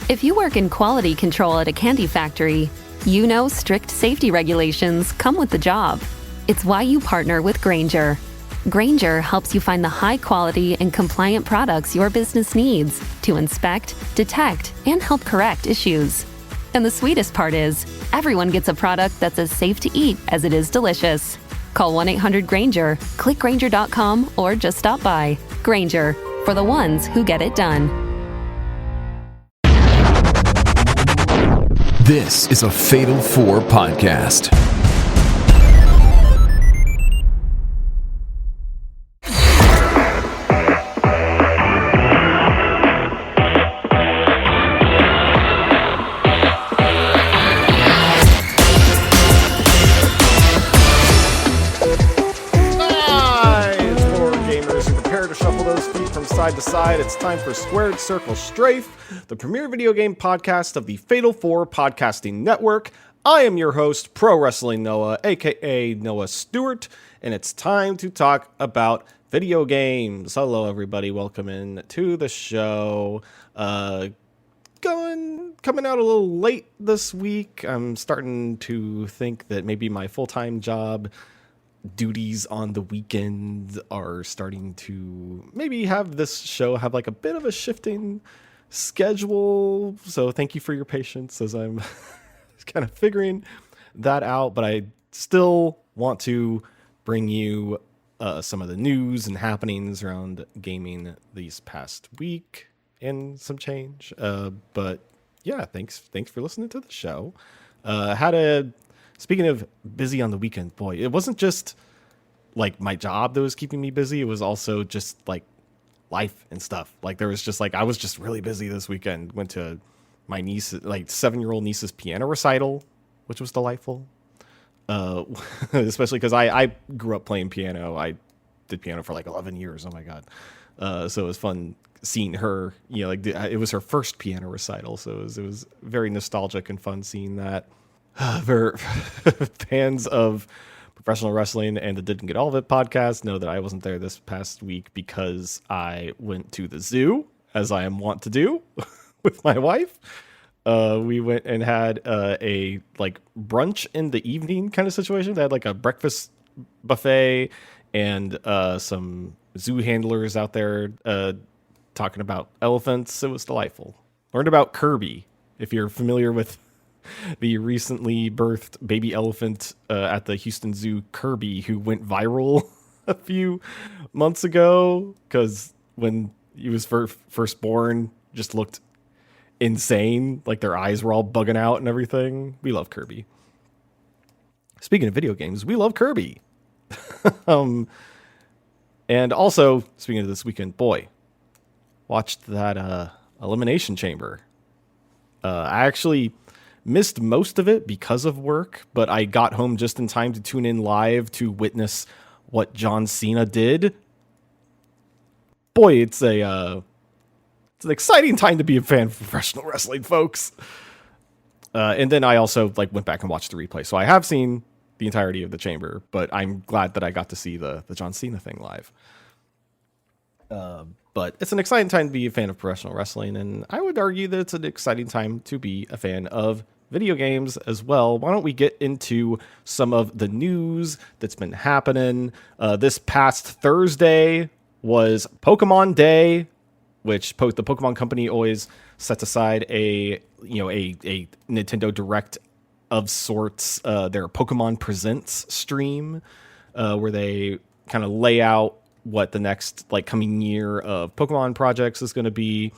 If you work in quality control at a candy factory, you know strict safety regulations come with the job. It's why you partner with Grainger. Grainger helps you find the high-quality and compliant products your business needs to inspect, detect, and help correct issues. And the sweetest part is, everyone gets a product that's as safe to eat as it is delicious. Call 1-800-GRAINGER, click Grainger.com, or just stop by. Grainger, for the ones who get it done. This is a Fatal 4 podcast. Side to side, it's time for Squared Circle Strafe, the premier video game podcast of the Fatal 4 podcasting network. I am your host, Pro Wrestling Noah, aka Noah Stewart, and it's time to talk about video games. Hello, everybody. Welcome in to the show. Coming out a little late this week. I'm starting to think that maybe my full-time job duties on the weekend are starting to maybe have this show have like a bit of a shifting schedule. So thank you for your patience as I'm kind of figuring that out. But I still want to bring you some of the news and happenings around gaming these past week and some change. But yeah, thanks for listening to the show. Speaking of busy on the weekend, boy, it wasn't just like my job that was keeping me busy. It was also just like life and stuff. Like there was just like, I was just really busy this weekend. Went to my niece, like 7-year-old niece's piano recital, which was delightful. Especially because I grew up playing piano. I did piano for like 11 years. Oh my God. So it was fun seeing her, it was her first piano recital. So it was very nostalgic and fun seeing that. For fans of professional wrestling and the Didn't Get All of It podcast know that I wasn't there this past week because I went to the zoo, as I am wont to do with my wife. We went and had a like brunch in the evening kind of situation. They had like a breakfast buffet and some zoo handlers out there talking about elephants. It was delightful. Learned about Kirby, if you're familiar with the recently birthed baby elephant at the Houston Zoo, Kirby, who went viral a few months ago because when he was first born, just looked insane. Like their eyes were all bugging out and everything. We love Kirby. Speaking of video games, we love Kirby. And also, speaking of this weekend, boy, watched that Elimination Chamber. I actually missed most of it because of work, but I got home just in time to tune in live to witness what John Cena did. Boy, it's an exciting time to be a fan of professional wrestling, folks. And then I also went back and watched the replay, so I have seen the entirety of the chamber, but I'm glad that I got to see the John Cena thing live. But it's an exciting time to be a fan of professional wrestling, and I would argue that it's an exciting time to be a fan of video games as well. Why don't we get into some of the news that's been happening? This past Thursday was Pokemon Day, which the Pokemon Company always sets aside a Nintendo Direct of sorts, their Pokemon Presents stream, where they kind of lay out what the next coming year of Pokemon projects is going to be.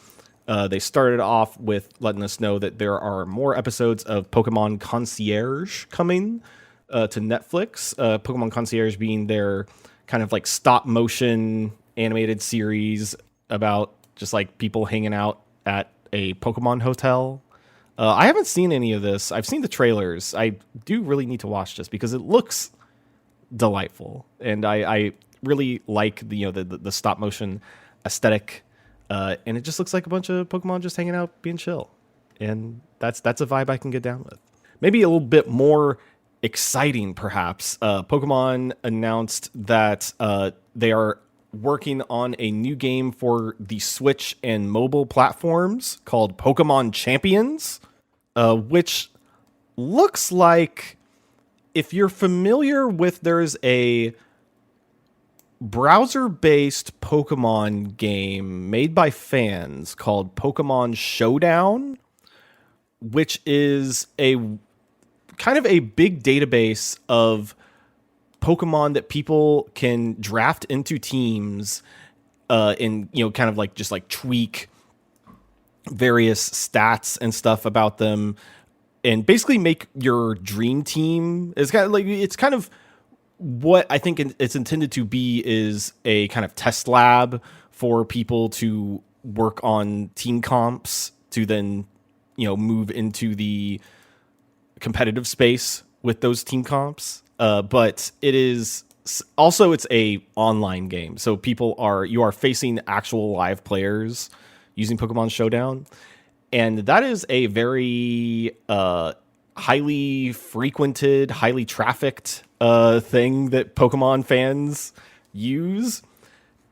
They started off with letting us know that there are more episodes of Pokemon Concierge coming to Netflix. Pokemon Concierge being their kind of stop motion animated series about just people hanging out at a Pokemon hotel. I haven't seen any of this. I've seen the trailers. I do really need to watch this because it looks delightful, and I really like the stop motion aesthetic. And it just looks like a bunch of Pokemon just hanging out, being chill. And that's a vibe I can get down with. Maybe a little bit more exciting, perhaps. Pokemon announced that they are working on a new game for the Switch and mobile platforms called Pokemon Champions, which looks like, if you're familiar with, there's a browser-based Pokemon game made by fans called Pokemon Showdown, which is a kind of a big database of Pokemon that people can draft into teams, and kind of like just like tweak various stats and stuff about them, and basically make your dream team. It's kind of what I think it's intended to be, is a kind of test lab for people to work on team comps to then, move into the competitive space with those team comps. But it is also, it's a online game. So you are facing actual live players using Pokemon Showdown. And that is a very, highly frequented, highly trafficked thing that Pokemon fans use.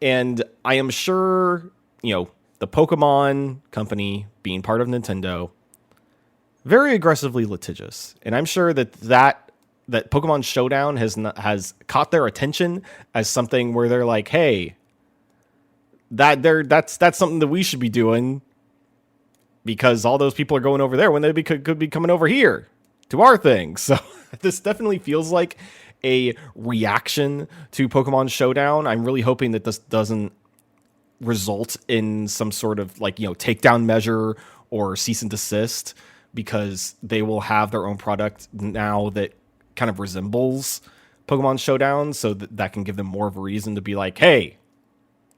And I am sure, the Pokemon company, being part of Nintendo, very aggressively litigious. And I'm sure that Pokemon Showdown has caught their attention as something where they're like, hey, that's something that we should be doing, because all those people are going over there when they could be coming over here to our thing. So this definitely feels like a reaction to Pokemon Showdown. I'm really hoping that this doesn't result in some sort of takedown measure or cease and desist, because they will have their own product now that kind of resembles Pokemon Showdown, so that can give them more of a reason to be like, hey,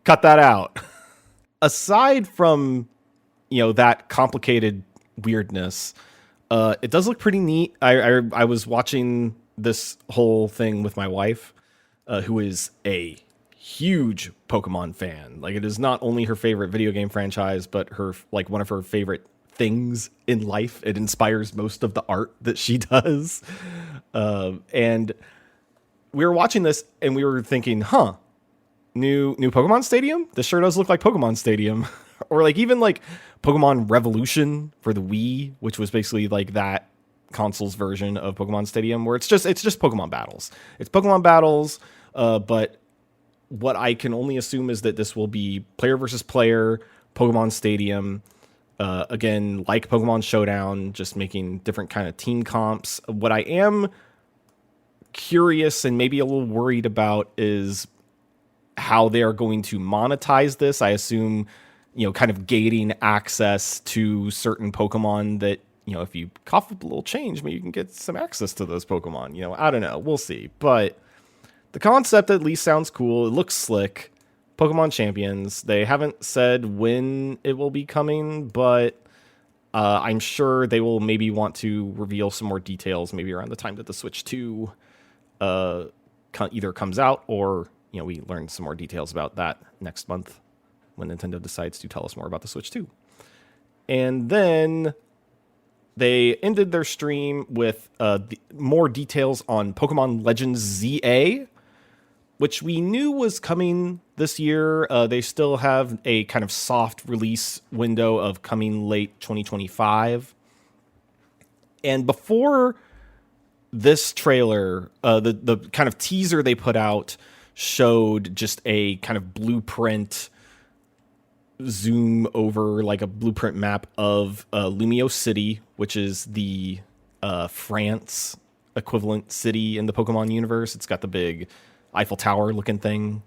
cut that out. Aside from that complicated weirdness, it does look pretty neat. I was watching this whole thing with my wife, who is a huge Pokemon fan. Like, it is not only her favorite video game franchise, but her one of her favorite things in life. It inspires most of the art that she does. And we were watching this and we were thinking, new Pokemon Stadium? This sure does look like Pokemon Stadium. Or even Pokemon Revolution for the Wii, which was basically that console's version of Pokemon Stadium, where it's just Pokemon battles. It's Pokemon battles, but what I can only assume is that this will be player versus player Pokemon Stadium. Again, like Pokemon Showdown, just making different kind of team comps. What I am curious and maybe a little worried about is how they are going to monetize this. I assume, kind of gating access to certain Pokemon that, if you cough up a little change, maybe you can get some access to those Pokemon. I don't know. We'll see. But the concept at least sounds cool. It looks slick. Pokemon Champions. They haven't said when it will be coming, but I'm sure they will maybe want to reveal some more details, maybe around the time that the Switch 2 either comes out, or we learn some more details about that next month when Nintendo decides to tell us more about the Switch 2. And then they ended their stream with more details on Pokemon Legends ZA, which we knew was coming this year. They still have a kind of soft release window of coming late 2025. And before this trailer, the kind of teaser they put out showed just a kind of blueprint zoom over, a blueprint map of Lumio City, which is the France equivalent city in the Pokemon universe. It's got the big Eiffel Tower looking thing.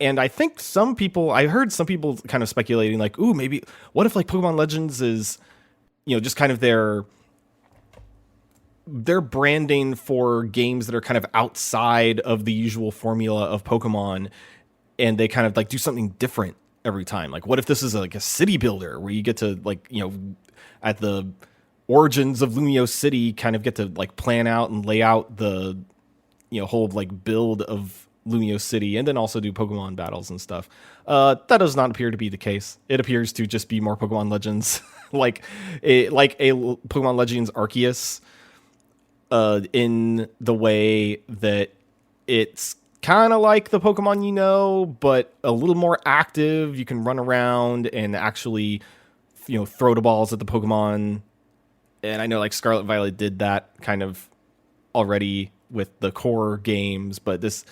And I think I heard some people kind of speculating ooh, maybe what if Pokemon Legends is, just kind of their branding for games that are kind of outside of the usual formula of Pokemon, and they kind of do something different every time. What if this is a city builder where you get to at the origins of Lumio City kind of get to plan out and lay out the whole build of Lumio City, and then also do Pokemon battles and stuff. That does not appear to be the case. It appears to just be more Pokemon Legends, like a Pokemon Legends Arceus, in the way that it's kind of like the Pokemon but a little more active. You can run around and actually, throw the balls at the Pokemon. And I know like Scarlet and Violet did that kind of already with the core games, but this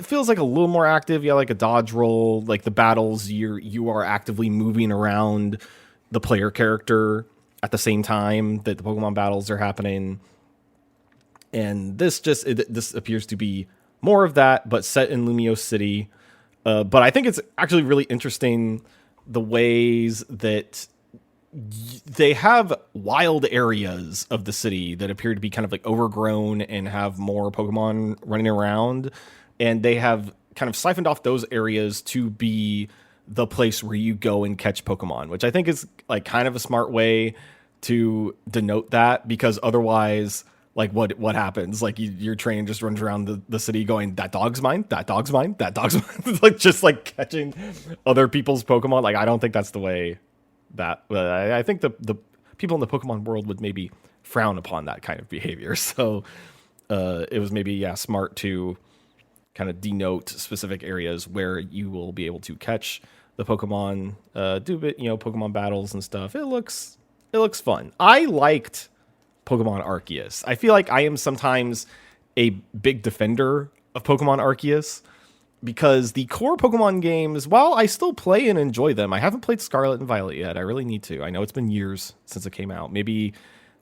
feels like a little more active. Yeah, like a dodge roll, like the battles, you are actively moving around the player character at the same time that the Pokemon battles are happening. And this appears to be more of that, but set in Lumio City. But I think it's actually really interesting the ways that they have wild areas of the city that appear to be kind of like overgrown and have more Pokemon running around. And they have kind of siphoned off those areas to be the place where you go and catch Pokemon, which I think is like kind of a smart way to denote that, because otherwise, like what happens? Like your train just runs around the city going, that dog's mine, that dog's mine, that dog's mine. Like just like catching other people's Pokemon. Like I don't think that's the way that I think the people in the Pokemon world would maybe frown upon that kind of behavior. So it was maybe smart to kind of denote specific areas where you will be able to catch the Pokemon, do a bit, Pokemon battles and stuff. It looks fun. I liked Pokemon Arceus. I feel like I am sometimes a big defender of Pokemon Arceus, because the core Pokemon games, while I still play and enjoy them, I haven't played Scarlet and Violet yet. I really need to. I know it's been years since it came out. Maybe,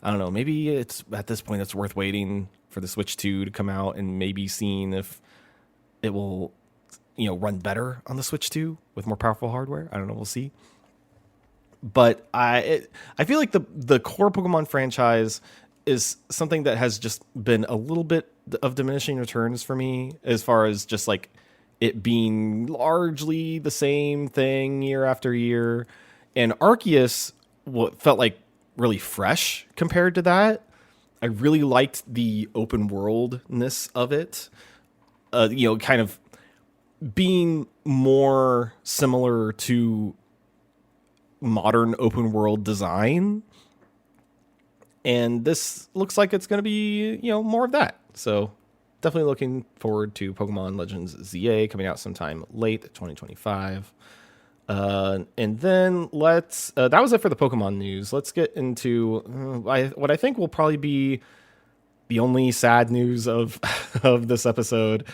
I don't know, maybe it's at this point it's worth waiting for the Switch 2 to come out and maybe seeing if it will, run better on the Switch 2 with more powerful hardware. I don't know. We'll see. But I feel like the core Pokemon franchise is something that has just been a little bit of diminishing returns for me, as far as just like it being largely the same thing year after year. And Arceus felt like really fresh compared to that. I really liked the open worldness of it. Kind of being more similar to modern open world design. And this looks like it's going to be, more of that. So definitely looking forward to Pokemon Legends ZA coming out sometime late 2025. And then that was it for the Pokemon news. Let's get into what I think will probably be the only sad news of this episode,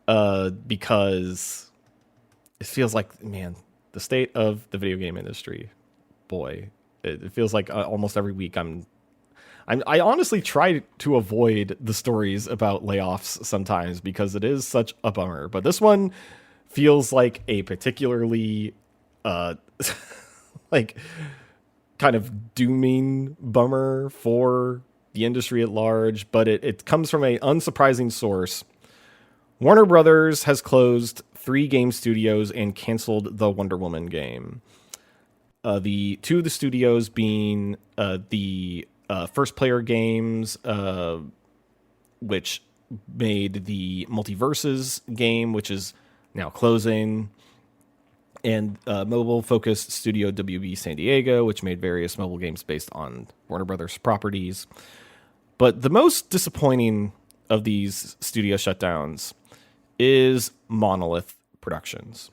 because it feels like, man, the state of the video game industry, boy, it feels like almost every week I honestly try to avoid the stories about layoffs sometimes, because it is such a bummer. But this one feels like a particularly like kind of dooming bummer for the industry at large. But it comes from an unsurprising source. Warner Brothers has closed 3 game studios and canceled the Wonder Woman game. The 2 of the studios being the First Player Games, which made the Multiverses game, which is now closing, and mobile-focused studio WB San Diego, which made various mobile games based on Warner Brothers properties. But the most disappointing of these studio shutdowns is Monolith Productions.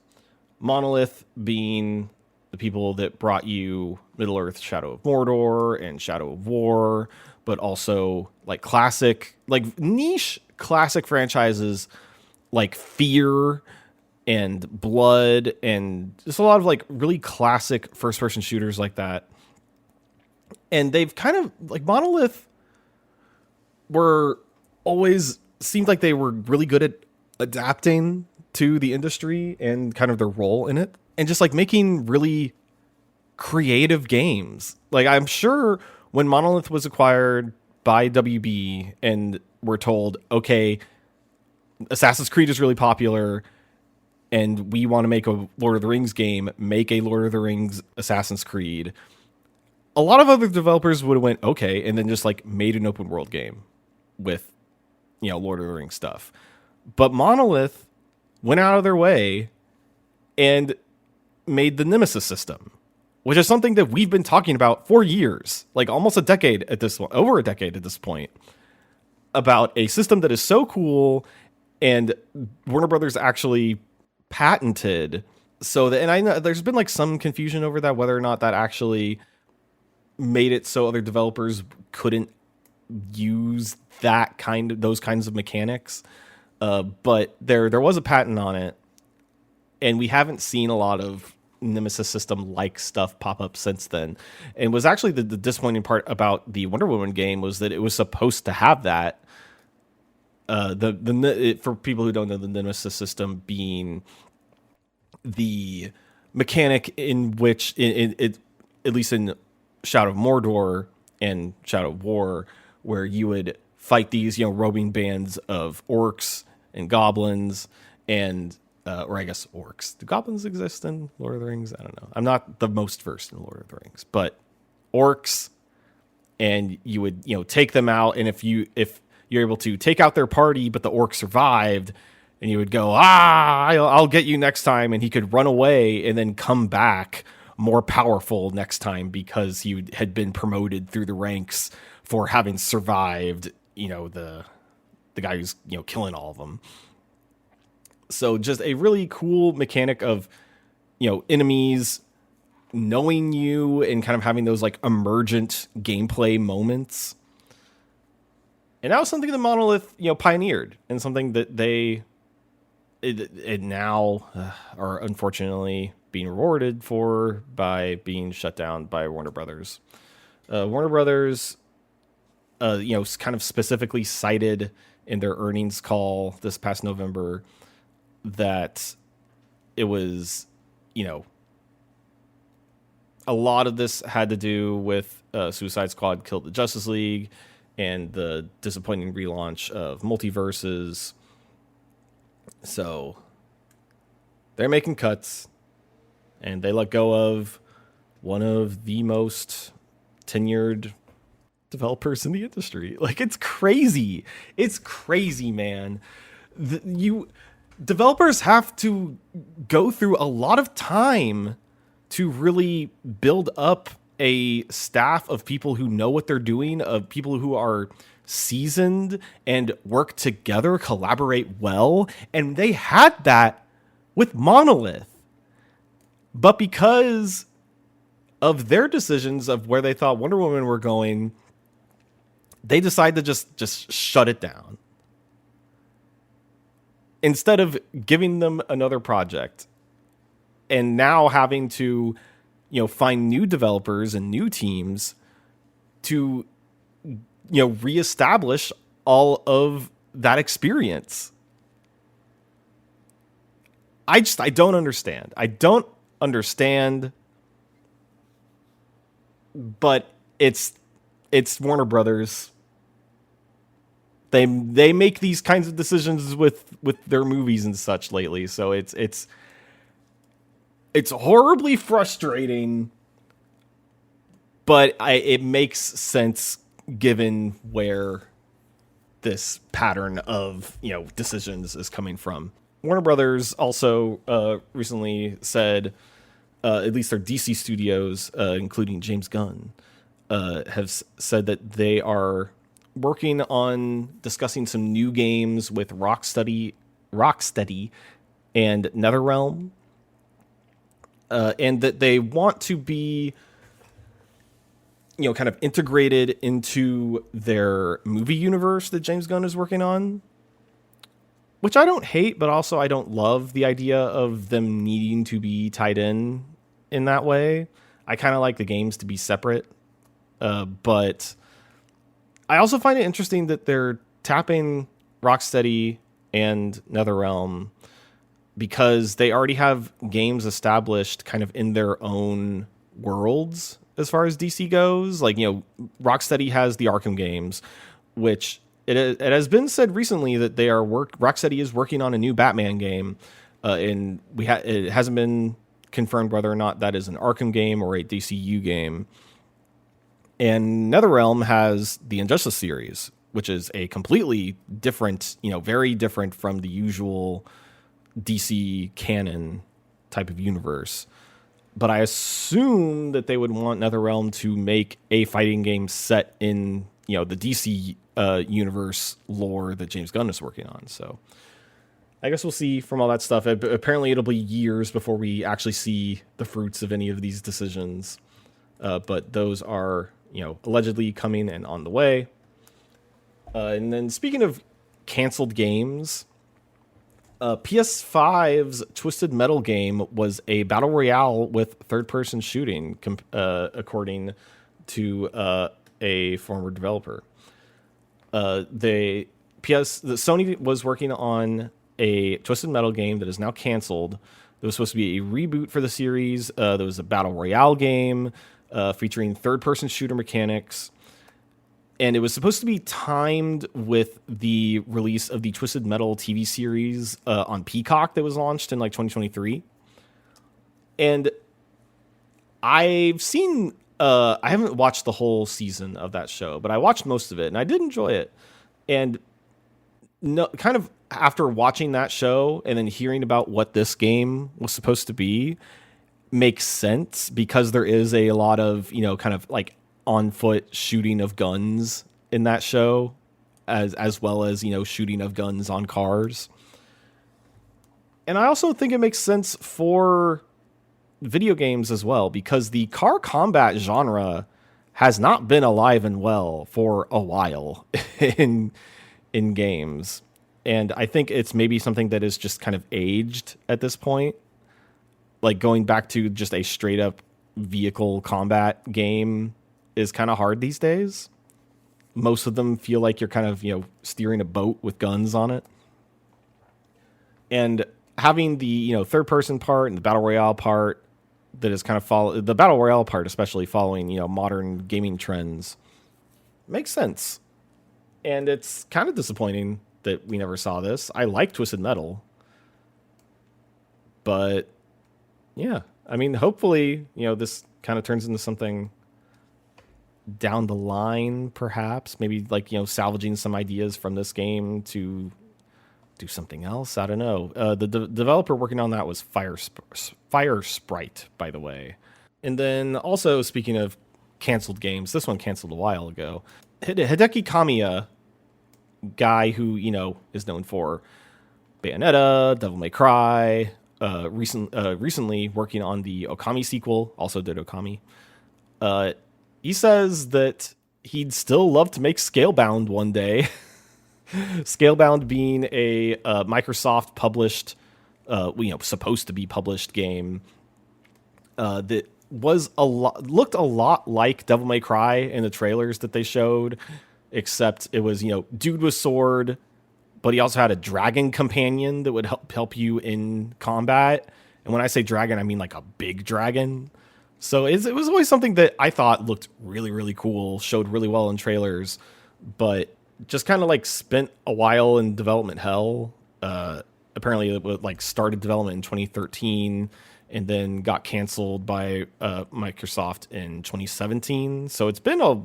Monolith being the people that brought you Middle-earth Shadow of Mordor and Shadow of War, but also like classic, like niche classic franchises like Fear and Blood, and just a lot of like really classic first-person shooters like that. And they've kind of, like, Monolith were always seemed like they were really good at adapting to the industry and kind of their role in it, and just like making really creative games. Like, I'm sure when Monolith was acquired by WB and we're told, okay, Assassin's Creed is really popular and we want to make a Lord of the Rings game, make a Lord of the Rings Assassin's Creed. A lot of other developers would have went, okay, and then just like made an open world game with, Lord of the Rings stuff. But Monolith went out of their way and made the Nemesis system, which is something that we've been talking about for years, like almost a decade at this point, over a decade at this point, about a system that is so cool And Warner Brothers actually patented and I know there's been like some confusion over that, whether or not that actually made it so other developers couldn't use those kinds of mechanics. But there was a patent on it, and we haven't seen a lot of Nemesis system like stuff pop up since then. And was actually the disappointing part about the Wonder Woman game was that it was supposed to have that. For people who don't know, the Nemesis system being the mechanic in which it at least in Shadow of Mordor and Shadow of War, where you would fight these, roving bands of orcs and goblins and, or I guess orcs. Do goblins exist in Lord of the Rings? I don't know. I'm not the most versed in Lord of the Rings, but orcs, and you would, take them out. And if you're able to take out their party, but the orc survived, and you would go, I'll get you next time. And he could run away and then come back more powerful next time because he had been promoted through the ranks for having survived, the guy who's, killing all of them. So just a really cool mechanic of, enemies knowing you and kind of having those like emergent gameplay moments. And that was something that Monolith, pioneered, and something that they now are unfortunately being rewarded for by being shut down by Warner Brothers. Warner Brothers, kind of specifically cited in their earnings call this past November that it was, a lot of this had to do with Suicide Squad Killed the Justice League and the disappointing relaunch of Multiverses. So they're making cuts, and they let go of one of the most tenured developers in the industry. Like, it's crazy. It's crazy, man. Developers have to go through a lot of time to really build up a staff of people who know what they're doing, of people who are seasoned and work together, collaborate well. And they had that with Monolith. But because of their decisions of where they thought Wonder Woman were going, they decided to just shut it down. Instead of giving them another project and now having to, find new developers and new teams to, reestablish all of that experience. I don't understand. I don't understand, but it's Warner Brothers. They make these kinds of decisions with their movies and such lately, so it's horribly frustrating, but it makes sense given where this pattern of decisions is coming from. Warner Brothers also recently said, at least their DC studios, including James Gunn, have said that they are working on discussing some new games with Rocksteady and NetherRealm, and that they want to be, kind of integrated into their movie universe that James Gunn is working on, which I don't hate, but also I don't love the idea of them needing to be tied in that way. I kind of like the games to be separate, but I also find it interesting that they're tapping Rocksteady and NetherRealm because they already have games established kind of in their own worlds as far as DC goes. Like, Rocksteady has the Arkham games, which it has been said recently that Rocksteady is working on a new Batman game, and it hasn't been confirmed whether or not that is an Arkham game or a DCU game. And NetherRealm has the Injustice series, which is a completely different, very different from the usual DC canon type of universe. But I assume that they would want NetherRealm to make a fighting game set in, the DC universe lore that James Gunn is working on. So I guess we'll see from all that stuff. Apparently, it'll be years before we actually see the fruits of any of these decisions. But those are, allegedly coming and on the way. And then speaking of canceled games, PS5's Twisted Metal game was a battle royale with third-person shooting, according to a former developer. Sony was working on a Twisted Metal game that is now canceled. There was supposed to be a reboot for the series. There was a battle royale game featuring third-person shooter mechanics. And it was supposed to be timed with the release of the Twisted Metal TV series on Peacock that was launched in 2023. And I've seen, I haven't watched the whole season of that show, but I watched most of it and I did enjoy it. And kind of after watching that show and then hearing about what this game was supposed to be makes sense, because there is a lot of, kind of like on foot shooting of guns in that show, as well as, shooting of guns on cars. And I also think it makes sense for video games as well, because the car combat genre has not been alive and well for a while in games. And I think it's maybe something that is just kind of aged at this point. Like going back to just a straight up vehicle combat game is kind of hard these days. Most of them feel like you're kind of, steering a boat with guns on it. And having the, third person part and the battle royale part that is kind of the battle royale part, especially following, modern gaming trends, makes sense. And it's kind of disappointing that we never saw this. I like Twisted Metal, but yeah, I mean, hopefully, this kind of turns into something down the line, perhaps. Maybe salvaging some ideas from this game to do something else. I don't know. The developer working on that was Fire Sprite, by the way. And then also, speaking of canceled games, this one canceled a while ago. Hideki Kamiya, guy who, is known for Bayonetta, Devil May Cry, recently working on the Okami sequel, also did Okami. He says that he'd still love to make Scalebound one day. Scalebound being a Microsoft published, supposed to be published game that looked a lot like Devil May Cry in the trailers that they showed, except it was, dude with sword, but he also had a dragon companion that would help you in combat. And when I say dragon, I mean like a big dragon. So it was always something that I thought looked really, really cool, showed really well in trailers, but just kind of spent a while in development hell. Apparently it started development in 2013 and then got canceled by Microsoft in 2017. So it's been a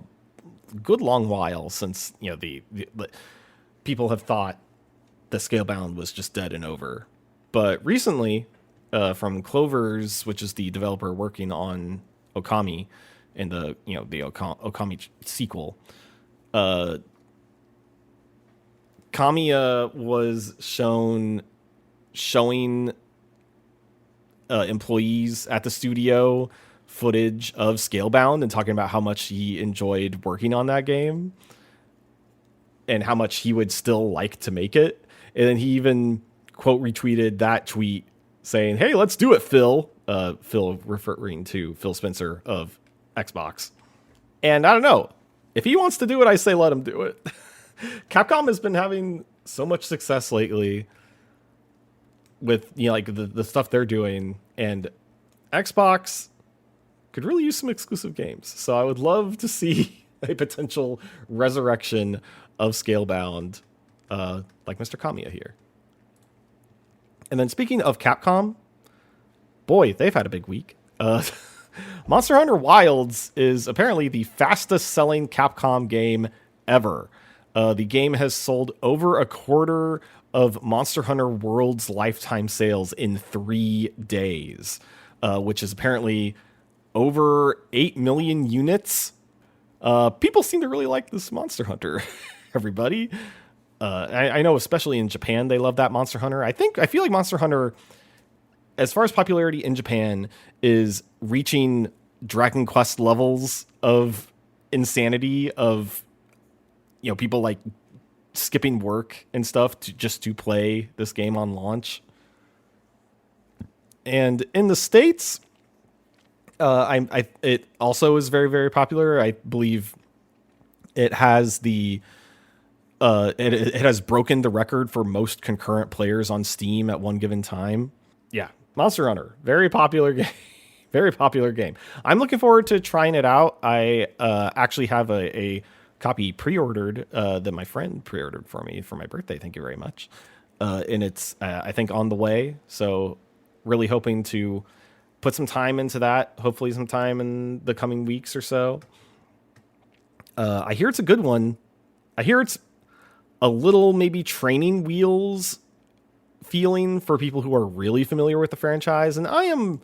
good long while since, the people have thought the Scalebound was just dead and over. But recently, from Clovers, which is the developer working on Okami and the Okami sequel, Kamiya was showing employees at the studio footage of Scalebound and talking about how much he enjoyed working on that game and how much he would still like to make it. And then he even quote retweeted that tweet saying, "Hey, let's do it, Phil." Phil referring to Phil Spencer of Xbox. And I don't know. If he wants to do it, I say let him do it. Capcom has been having so much success lately with the stuff they're doing, and Xbox could really use some exclusive games. So I would love to see a potential resurrection of Scalebound, like Mr. Kamiya here. And then speaking of Capcom, boy, they've had a big week. Monster Hunter Wilds is apparently the fastest selling Capcom game ever. The game has sold over a quarter of Monster Hunter World's lifetime sales in 3 days, which is apparently over 8 million units. People seem to really like this Monster Hunter, everybody. I know especially in Japan they love that Monster Hunter. I feel like Monster Hunter, as far as popularity in Japan, is reaching Dragon Quest levels of insanity of, you know, people like skipping work and stuff to play this game on launch. And in the States, it also is very, very popular. I believe it has it has broken the record for most concurrent players on Steam at one given time. Yeah, Monster Hunter, very popular game. Very popular game. I'm looking forward to trying it out. I actually have a copy pre-ordered that my friend pre-ordered for me for my birthday. Thank you very much. And it's, I think, on the way. So really hoping to put some time into that. Hopefully some time in the coming weeks or so. I hear it's a good one. I hear it's a little maybe training wheels feeling for people who are really familiar with the franchise. And I am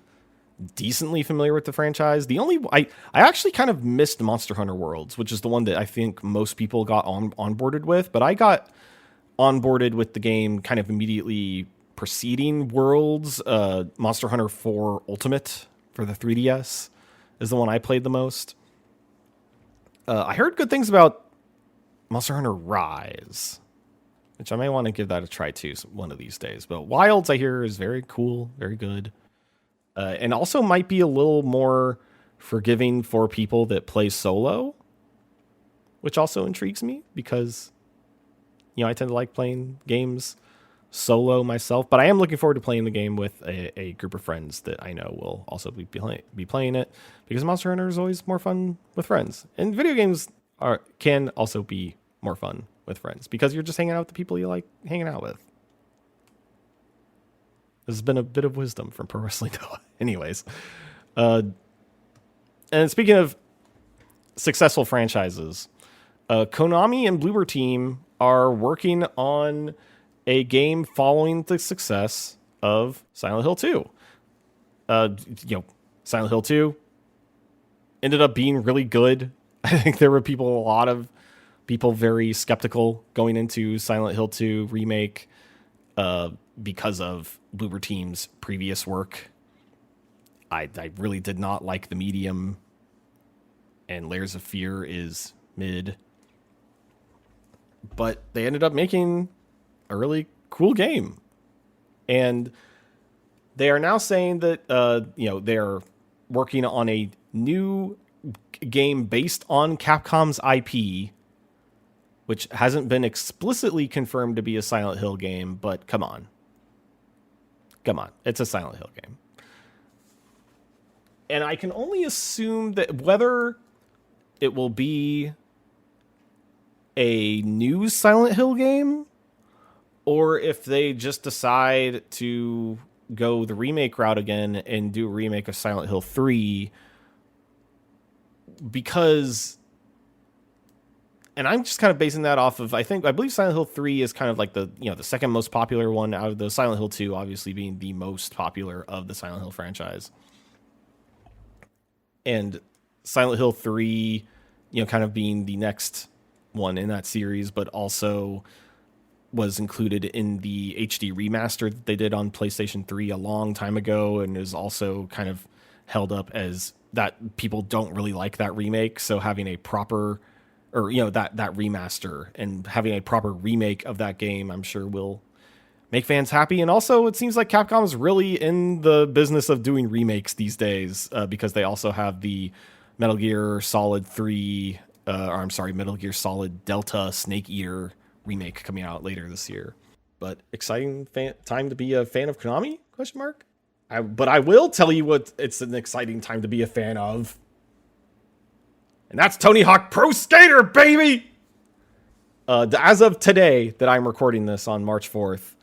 decently familiar with the franchise. I actually kind of missed Monster Hunter Worlds, which is the one that I think most people got onboarded with, but I got onboarded with the game kind of immediately preceding Worlds. Monster Hunter 4 Ultimate for the 3DS is the one I played the most. I heard good things about Monster Hunter Rise, which I may want to give that a try too one of these days. But Wilds, I hear, is very cool, very good. And also might be a little more forgiving for people that play solo, which also intrigues me because, you know, I tend to like playing games solo myself, but I am looking forward to playing the game with a group of friends that I know will also be playing it, because Monster Hunter is always more fun with friends, and video games can also be more fun with friends because you're just hanging out with the people you like hanging out with. This has been a bit of wisdom from Pro Wrestling Noah. Anyways. And speaking of successful franchises, Konami and Bloober Team are working on a game following the success of Silent Hill 2. Silent Hill 2 ended up being really good. I think there were a lot of people very skeptical going into Silent Hill 2 remake because of Bloober Team's previous work. I really did not like the medium, and Layers of Fear is mid. But they ended up making a really cool game. And they are now saying that they're working on a new game based on Capcom's IP, which hasn't been explicitly confirmed to be a Silent Hill game, but come on. It's a Silent Hill game. And I can only assume that whether it will be a new Silent Hill game, or if they just decide to go the remake route again and do a remake of Silent Hill 3, because, and I'm just kind of basing that off of, I believe Silent Hill 3 is kind of like the second most popular one out of the Silent Hill 2, obviously being the most popular of the Silent Hill franchise. And Silent Hill 3, kind of being the next one in that series, but also was included in the HD remaster that they did on PlayStation 3 a long time ago, and is also kind of held up as that people don't really like that remake. So having a proper, or that remaster and having a proper remake of that game, I'm sure will make fans happy. And also, it seems like Capcom is really in the business of doing remakes these days, because they also have the Metal Gear Solid 3, Metal Gear Solid Delta Snake Eater remake coming out later this year. But exciting time to be a fan of Konami? ? But I will tell you what it's an exciting time to be a fan of. And that's Tony Hawk Pro Skater, baby! As of today that I'm recording this on March 4th,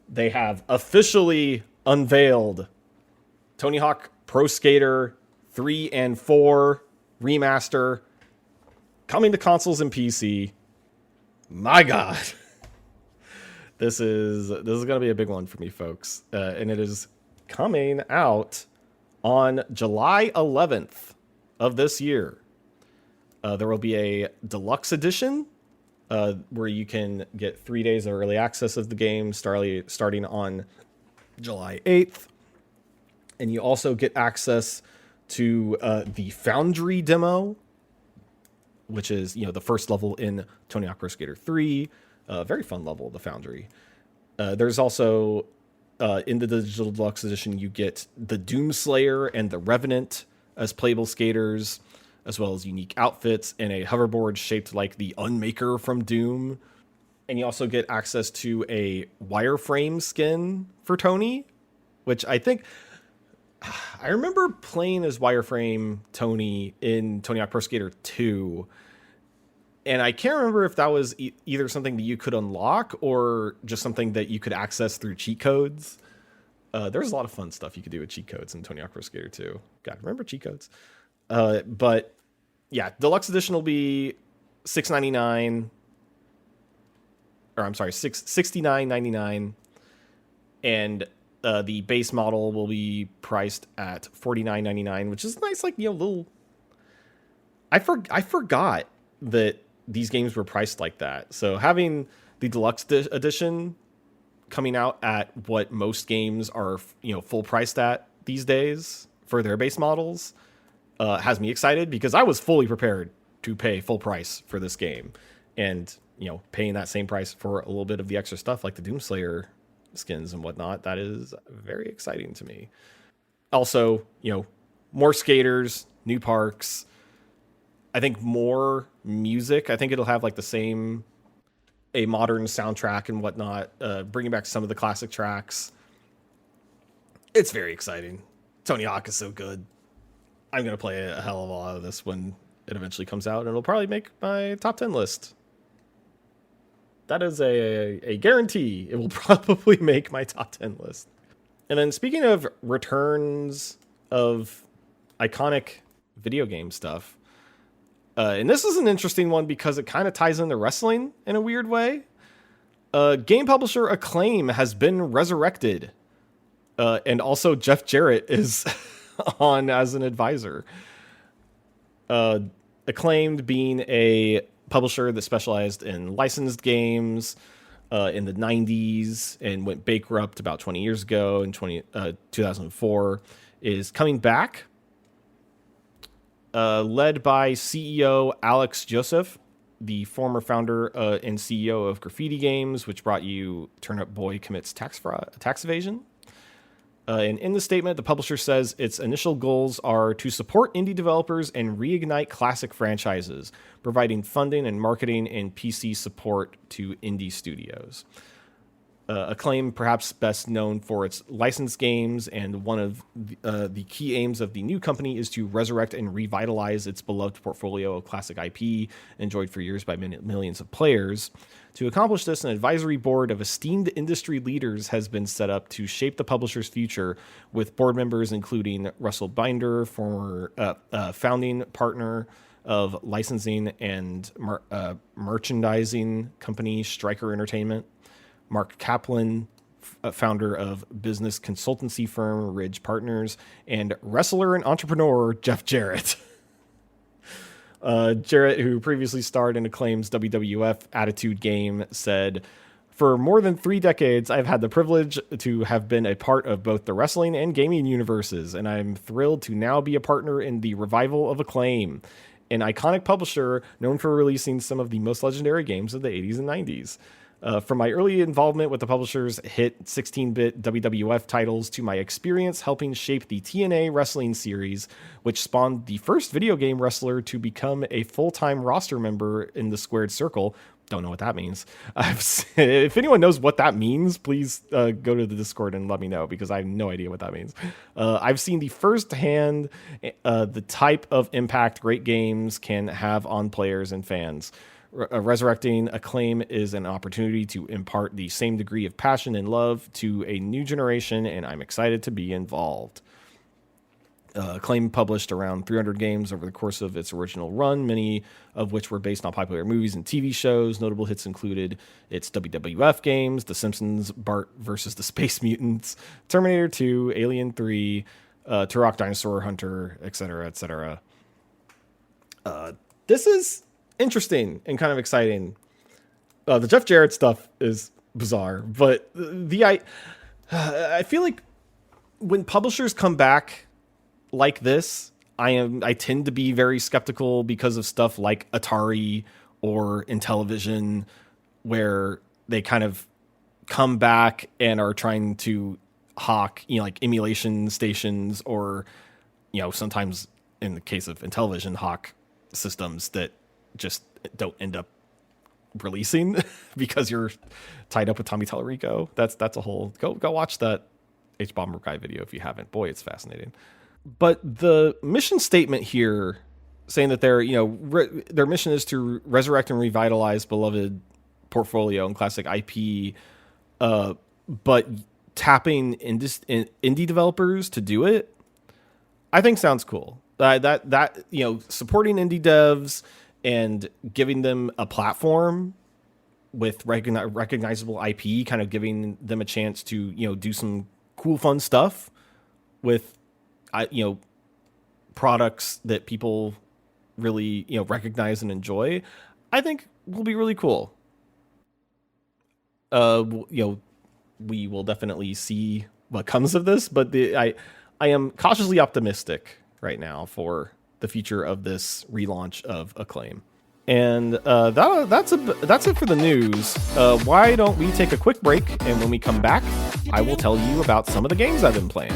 they have officially unveiled Tony Hawk Pro Skater 3 and 4 remaster coming to consoles and PC. My God. This is going to be a big one for me, folks. And it is coming out on July 11th of this year. There will be a deluxe edition where you can get 3 days of early access of the game starting on July 8th. And you also get access to the Foundry demo, which is, the first level in Tony Hawk Pro Skater 3. Very fun level, the Foundry. There's also, in the Digital Deluxe Edition, you get the Doomslayer and the Revenant as playable skaters, as well as unique outfits and a hoverboard shaped like the Unmaker from Doom. And you also get access to a wireframe skin for Tony, which I think... I remember playing as wireframe Tony in Tony Hawk Pro Skater 2, and I can't remember if that was either something that you could unlock or just something that you could access through cheat codes. There's a lot of fun stuff you could do with cheat codes in Tony Hawk Pro Skater 2. God, remember cheat codes? But yeah, Deluxe Edition will be $69.99, and the base model will be priced at $49.99, which is nice, like, little... I forgot that these games were priced like that. So having the Deluxe Edition coming out at what most games are, full priced at these days for their base models has me excited, because I was fully prepared to pay full price for this game. And, paying that same price for a little bit of the extra stuff like the Doomslayer skins and whatnot, that is very exciting to me. Also, more skaters, new parks, I think more music. I think it'll have like a modern soundtrack and whatnot, bringing back some of the classic tracks. It's very exciting. Tony Hawk is so good. I'm going to play a hell of a lot of this when it eventually comes out, and it'll probably make my top 10 list. That is a guarantee. It will probably make my top 10 list. And then speaking of returns of iconic video game stuff, and this is an interesting one because it kind of ties into wrestling in a weird way. Game publisher Acclaim has been resurrected. And also Jeff Jarrett is on as an advisor. Acclaimed being a publisher that specialized in licensed games in the 90s and went bankrupt about 20 years ago in 2004, is coming back. Led by CEO Alex Joseph, the former founder and CEO of Graffiti Games, which brought you Turnip Boy Commits Tax Evasion. And in the statement, the publisher says its initial goals are to support indie developers and reignite classic franchises, providing funding and marketing and PC support to indie studios. Acclaim, perhaps best known for its licensed games, and one of the key aims of the new company is to resurrect and revitalize its beloved portfolio of classic IP enjoyed for years by millions of players. To accomplish this, an advisory board of esteemed industry leaders has been set up to shape the publisher's future, with board members including Russell Binder, former founding partner of licensing and merchandising company Stryker Entertainment, Mark Kaplan, founder of business consultancy firm Ridge Partners, and wrestler and entrepreneur Jeff Jarrett. Jarrett, who previously starred in Acclaim's WWF Attitude game, said, "For more than 3 decades, I've had the privilege to have been a part of both the wrestling and gaming universes, and I'm thrilled to now be a partner in the revival of Acclaim, an iconic publisher known for releasing some of the most legendary games of the 80s and 90s. From my early involvement with the publisher's hit 16-bit WWF titles to my experience helping shape the TNA wrestling series, which spawned the first video game wrestler to become a full-time roster member in the Squared Circle." Don't know what that means. If anyone knows what that means, please go to the Discord and let me know, because I have no idea what that means. I've seen the firsthand the type of impact great games can have on players and fans. Resurrecting Acclaim is an opportunity to impart the same degree of passion and love to a new generation, and I'm excited to be involved. Acclaim published around 300 games over the course of its original run, many of which were based on popular movies and TV shows. Notable hits included its WWF games, The Simpsons, Bart vs. the Space Mutants, Terminator 2, Alien 3, Turok Dinosaur Hunter, etc., etc. This is interesting and kind of exciting. The Jeff Jarrett stuff is bizarre, but I feel like when publishers come back like this, I tend to be very skeptical because of stuff like Atari or Intellivision, where they kind of come back and are trying to hawk, like emulation stations, or sometimes in the case of Intellivision, hawk systems that just don't end up releasing because you're tied up with Tommy Tallarico. That's a whole go watch that H-Bomber Guy video if you haven't. Boy, it's fascinating. But the mission statement here, saying that their mission is to resurrect and revitalize beloved portfolio and classic IP, but tapping indie developers to do it, I think sounds cool. That supporting indie devs and giving them a platform with recognizable IP, kind of giving them a chance to do some cool, fun stuff with products that people really recognize and enjoy, I think will be really cool. We will definitely see what comes of this, but I am cautiously optimistic right now for the future of this relaunch of Acclaim. And that's it for the news. Why don't we take a quick break, and when we come back, I will tell you about some of the games I've been playing.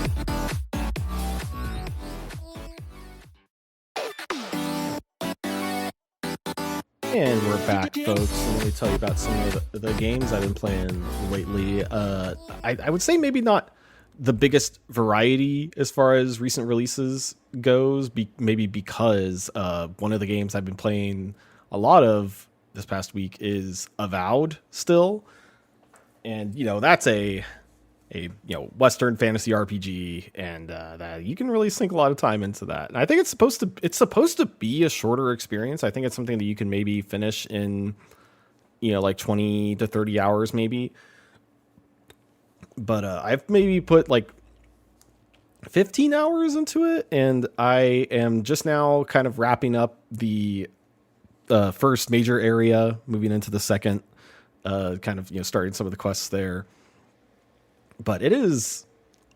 And we're back, folks. Let me tell you about some of the games I've been playing lately. I would say maybe not the biggest variety as far as recent releases goes, maybe because one of the games I've been playing a lot of this past week is Avowed still. And, that's a Western fantasy RPG, and that you can really sink a lot of time into that. And I think it's supposed to be a shorter experience. I think it's something that you can maybe finish in, like 20 to 30 hours maybe. But I've maybe put like 15 hours into it, and I am just now kind of wrapping up the first major area, moving into the second, kind of starting some of the quests there. But it is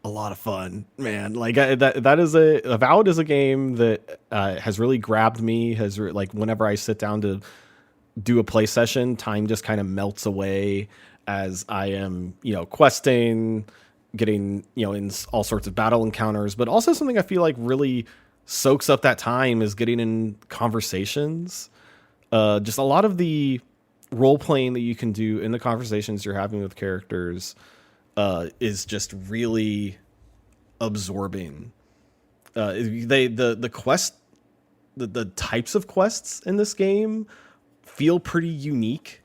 a lot of fun, man. Like Avowed is a game that has really grabbed me. Whenever I sit down to do a play session, time just kind of melts away as I am, questing, getting, in all sorts of battle encounters. But also something I feel like really soaks up that time is getting in conversations. Just a lot of the role playing that you can do in the conversations you're having with characters is just really absorbing. The quest, the types of quests in this game feel pretty unique,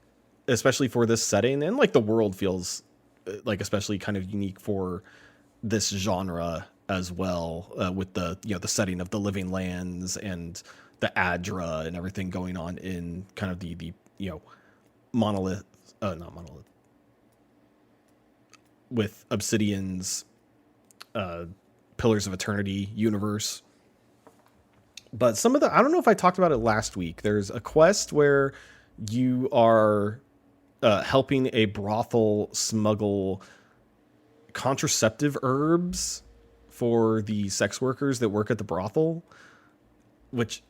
especially for this setting, and like the world feels like especially kind of unique for this genre as well, with the the setting of the Living Lands and the Adra and everything going on in kind of the Monolith, not Monolith, with Obsidian's Pillars of Eternity universe. But some of I don't know if I talked about it last week. There's a quest where you are helping a brothel smuggle contraceptive herbs for the sex workers that work at the brothel, which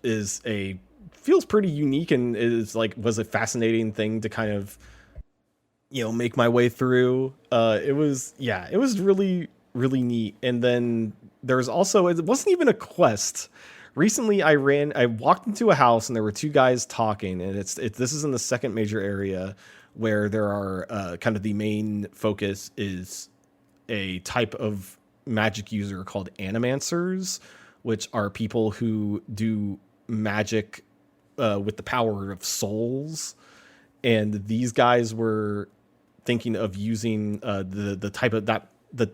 feels pretty unique, and was a fascinating thing to kind of make my way through. It was really, really neat. And then there's also, it wasn't even a quest. Recently I walked into a house and there were two guys talking, and this is in the second major area where there are kind of the main focus is a type of magic user called animancers, which are people who do magic with the power of souls. And these guys were thinking of using the type of the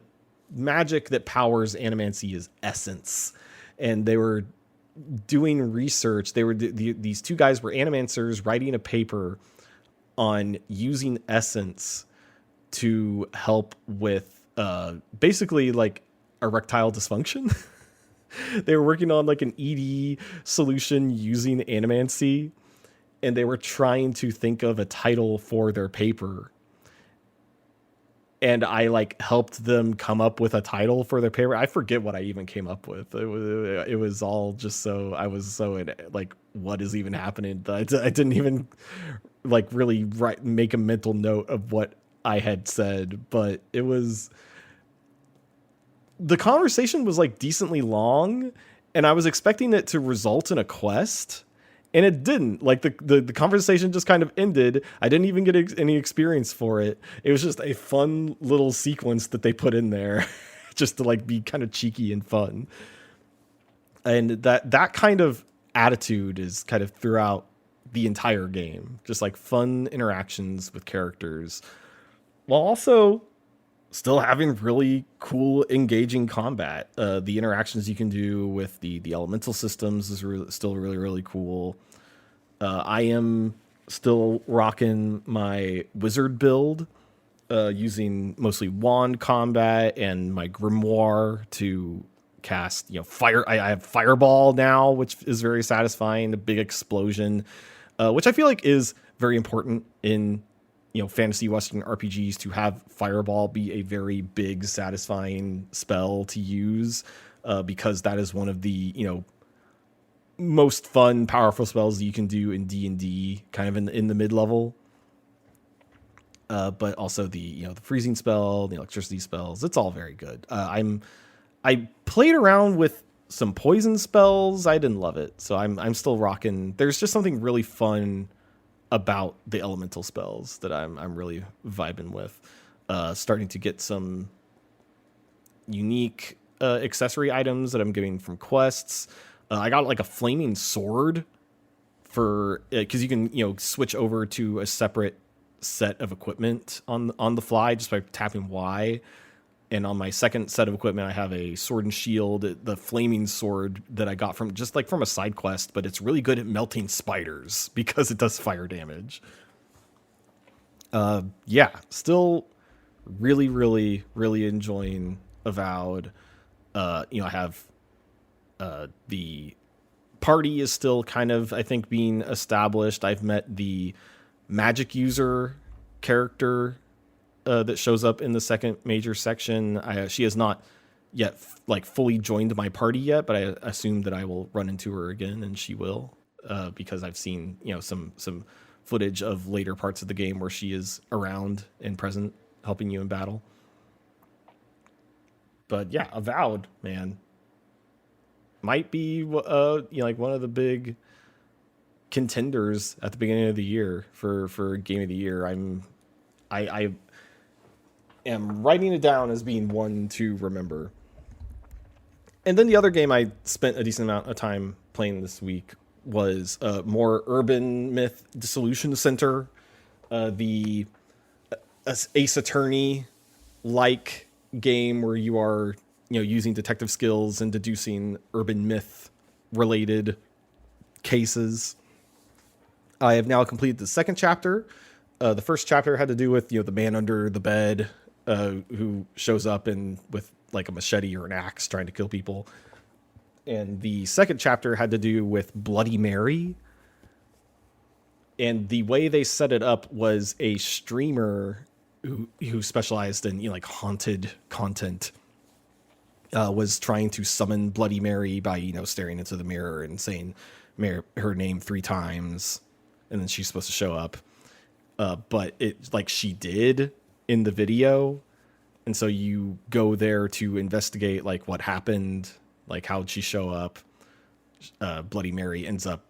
magic that powers animancy is essence, and they were doing research. These two guys were animancers writing a paper on using essence to help with basically like erectile dysfunction. They were working on like an ED solution using animancy, and they were trying to think of a title for their paper. And I like helped them come up with a title for their paper. I forget what I even came up with. It was all just so I was so in, like, what is even happening? I didn't even like really make a mental note of what I had said, but the conversation was like decently long, and I was expecting it to result in a quest. And it didn't. Like the conversation just kind of ended. I didn't even get any experience for it. It was just a fun little sequence that they put in there just to like be kind of cheeky and fun. And that kind of attitude is kind of throughout the entire game. Just like fun interactions with characters while also still having really cool, engaging combat. The interactions you can do with the elemental systems is still really, really cool. I am still rocking my wizard build, using mostly wand combat and my grimoire to cast, fire. I have fireball now, which is very satisfying. A big explosion, which I feel like is very important in fantasy Western RPGs, to have fireball be a very big, satisfying spell to use, because that is one of the, most fun, powerful spells you can do in D&D, kind of in the mid-level. But also the freezing spell, the electricity spells, it's all very good. I played around with some poison spells. I didn't love it, so I'm still rocking. There's just something really fun about the elemental spells that I'm really vibing with. Starting to get some unique accessory items that I'm getting from quests. I got like a flaming sword for because you can switch over to a separate set of equipment on the fly just by tapping Y. And on my second set of equipment, I have a sword and shield, the flaming sword that I got from a side quest, but it's really good at melting spiders because it does fire damage. Still really, really, really enjoying Avowed. I have the party is still kind of, I think, being established. I've met the magic user character that shows up in the second major section. She has not yet fully joined my party yet, but I assume that I will run into her again, and she will, because I've seen some footage of later parts of the game where she is around and present, helping you in battle. But yeah, Avowed, man, might be one of the big contenders at the beginning of the year for Game of the Year. I am writing it down as being one to remember. And then the other game I spent a decent amount of time playing this week was more urban myth Dissolution Center, the Ace Attorney like game where you are using detective skills and deducing urban myth related cases. I have now completed the second chapter. The first chapter had to do with the man under the bed who shows up with like a machete or an axe trying to kill people. And the second chapter had to do with Bloody Mary. And the way they set it up was a streamer who specialized in haunted content was trying to summon Bloody Mary by staring into the mirror and saying her name 3 times, and then she's supposed to show up. But it she did in the video, and so you go there to investigate what happened, how'd she show up. Bloody Mary ends up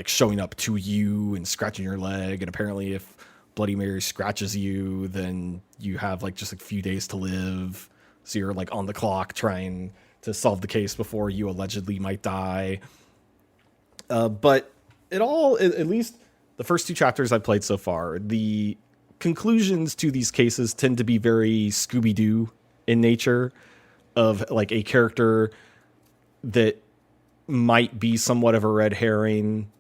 showing up to you and scratching your leg, and apparently if Bloody Mary scratches you, then you have just a few days to live, so you're on the clock trying to solve the case before you allegedly might die. But at least the first 2 chapters I've played so far, the conclusions to these cases tend to be very Scooby-Doo in nature, of a character that might be somewhat of a red herring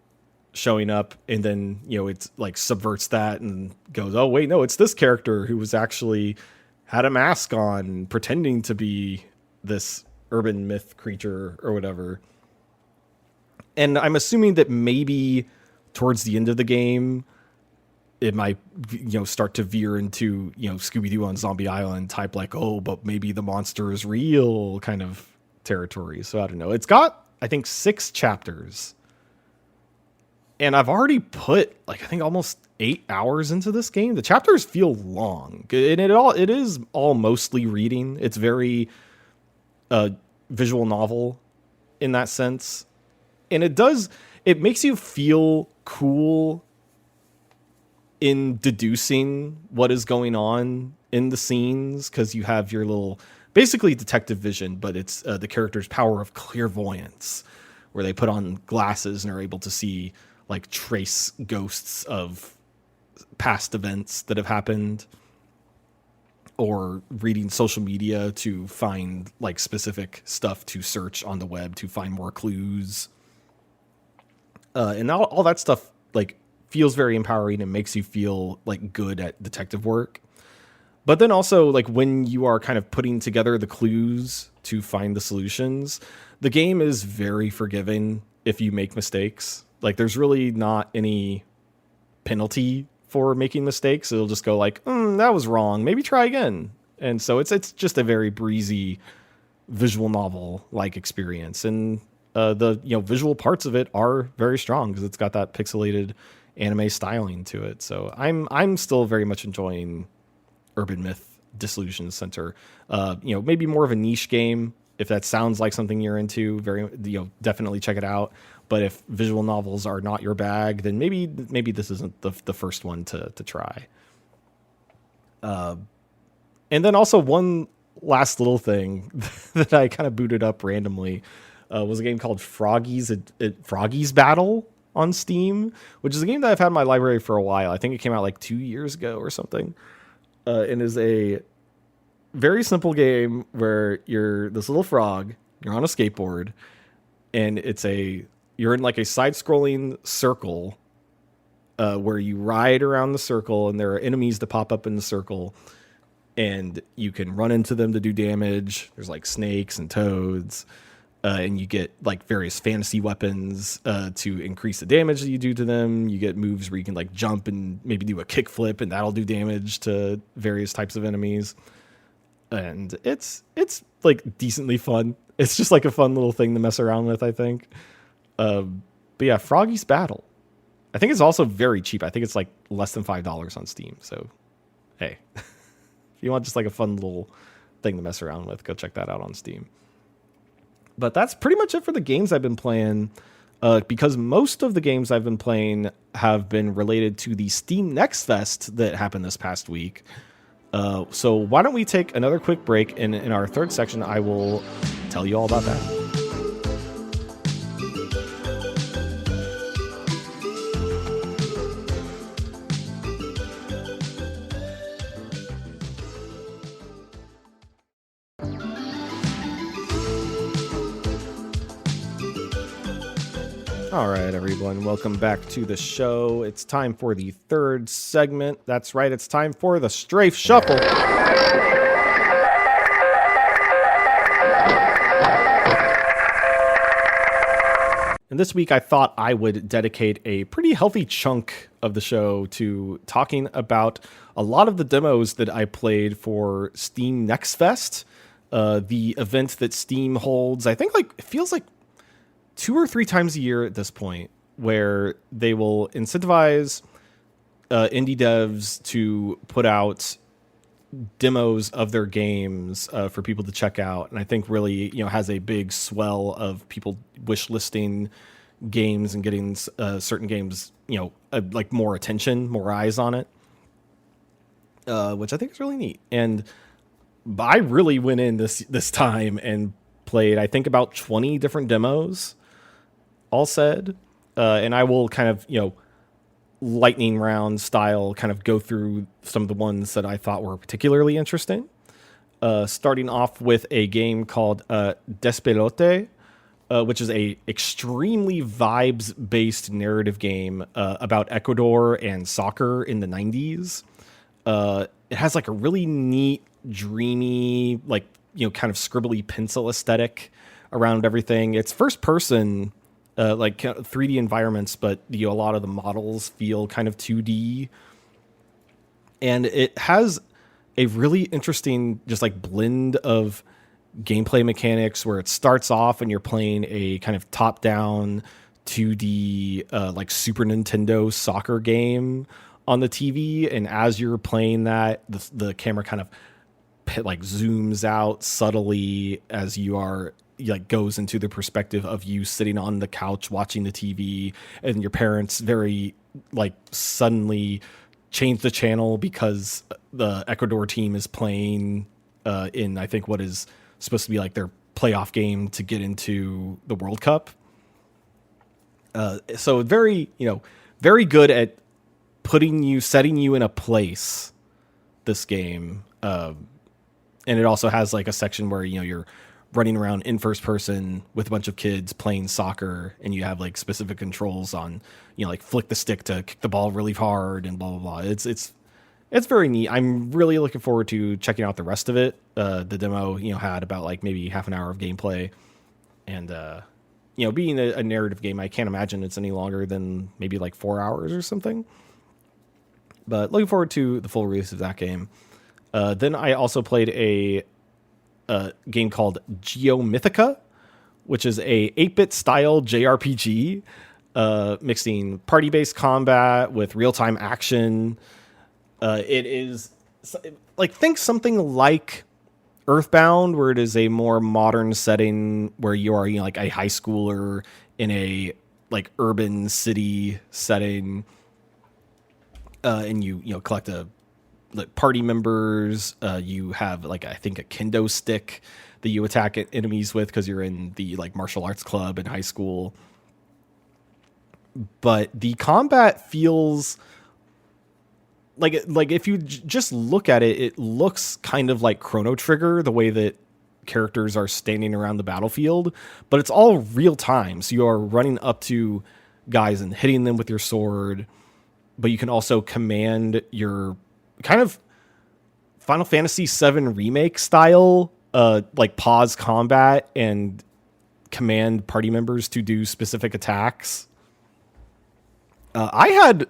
showing up, and then it's subverts that and goes, oh wait, no, it's this character who was actually had a mask on pretending to be this urban myth creature or whatever. And I'm assuming that maybe towards the end of the game, it might, start to veer into, Scooby-Doo on Zombie Island type, like, oh, but maybe the monster is real kind of territory. So I don't know. It's got, I think, 6 chapters. And I've already put, I think almost 8 hours into this game. The chapters feel long. And it is all mostly reading. It's very visual novel in that sense. And it makes you feel cool in deducing what is going on in the scenes, because you have your little, basically detective vision, but it's the character's power of clairvoyance, where they put on glasses and are able to see, trace ghosts of past events that have happened, or reading social media to find specific stuff to search on the web to find more clues. And all that stuff feels very empowering and makes you feel good at detective work. But then also when you are kind of putting together the clues to find the solutions, the game is very forgiving if you make mistakes. There's really not any penalty for making mistakes. It'll just go that was wrong. Maybe try again. And so it's just a very breezy visual novel experience. And the visual parts of it are very strong because it's got that pixelated anime styling to it. So I'm still very much enjoying Urban Myth Dissolution Center. Maybe more of a niche game. If that sounds like something you're into, definitely check it out. But if visual novels are not your bag, then maybe this isn't the first one to try. And then also one last little thing that I kind of booted up randomly was a game called Froggy's Battle on Steam, which is a game that I've had in my library for a while. I think it came out 2 years ago or something. And is a very simple game where you're this little frog, you're on a skateboard, and you're in a side-scrolling circle where you ride around the circle, and there are enemies that pop up in the circle, and you can run into them to do damage. There's snakes and toads. And you get various fantasy weapons to increase the damage that you do to them. You get moves where you can jump and maybe do a kickflip, and that'll do damage to various types of enemies. And it's decently fun. It's just a fun little thing to mess around with, I think. But yeah, Froggy's Battle. I think it's also very cheap. I think it's less than $5 on Steam. So hey, if you want just a fun little thing to mess around with, go check that out on Steam. But that's pretty much it for the games I've been playing, because most of the games I've been playing have been related to the Steam Next Fest that happened this past week. So why don't we take another quick break, and in our third section, I will tell you all about that. All right, everyone, welcome back to the show. It's time for the third segment. That's right, it's time for the Strafe Shuffle. And this week I thought I would dedicate a pretty healthy chunk of the show to talking about a lot of the demos that I played for Steam Next Fest, the event that Steam holds. I think it feels like 2 or 3 times a year at this point, where they will incentivize indie devs to put out demos of their games for people to check out. And I think really, has a big swell of people wish listing games and getting certain games, more attention, more eyes on it, which I think is really neat. And I really went in this time and played, I think, about 20 different demos, all said. And I will kind of, lightning round style kind of go through some of the ones that I thought were particularly interesting. Starting off with a game called Despelote, which is a extremely vibes-based narrative game about Ecuador and soccer in the 90s. It has a really neat, dreamy, kind of scribbly pencil aesthetic around everything. It's first person like 3D environments, but a lot of the models feel kind of 2D. And it has a really interesting just like blend of gameplay mechanics where it starts off and you're playing a kind of top-down 2D like Super Nintendo soccer game on the TV, and as you're playing that, the camera kind of like zooms out subtly as you are like goes into the perspective of you sitting on the couch watching the TV, and your parents very like suddenly change the channel because the Ecuador team is playing in I think what is supposed to be like their playoff game to get into the World Cup. So very good at setting you in a place, this game. And it also has like a section where, you're running around in first person with a bunch of kids playing soccer, and you have like specific controls on, like flick the stick to kick the ball really hard and blah, blah, blah. It's very neat. I'm really looking forward to checking out the rest of it. The demo, had about like maybe half an hour of gameplay, and, being a narrative game, I can't imagine it's any longer than maybe like 4 hours or something, but looking forward to the full release of that game. Then I also played a game called Geomythica, which is a 8-bit style JRPG, mixing party-based combat with real-time action. It is like, think something like Earthbound, where it is a more modern setting where you are, like a high schooler in a like urban city setting, and you collect party members. You have like, I think, a kendo stick that you attack enemies with because you're in the like martial arts club in high school. But the combat feels like if you just look at it, it looks kind of like Chrono Trigger, the way that characters are standing around the battlefield, but it's all real time. So you are running up to guys and hitting them with your sword, but you can also command your kind of Final Fantasy VII Remake style, like pause combat and command party members to do specific attacks. I had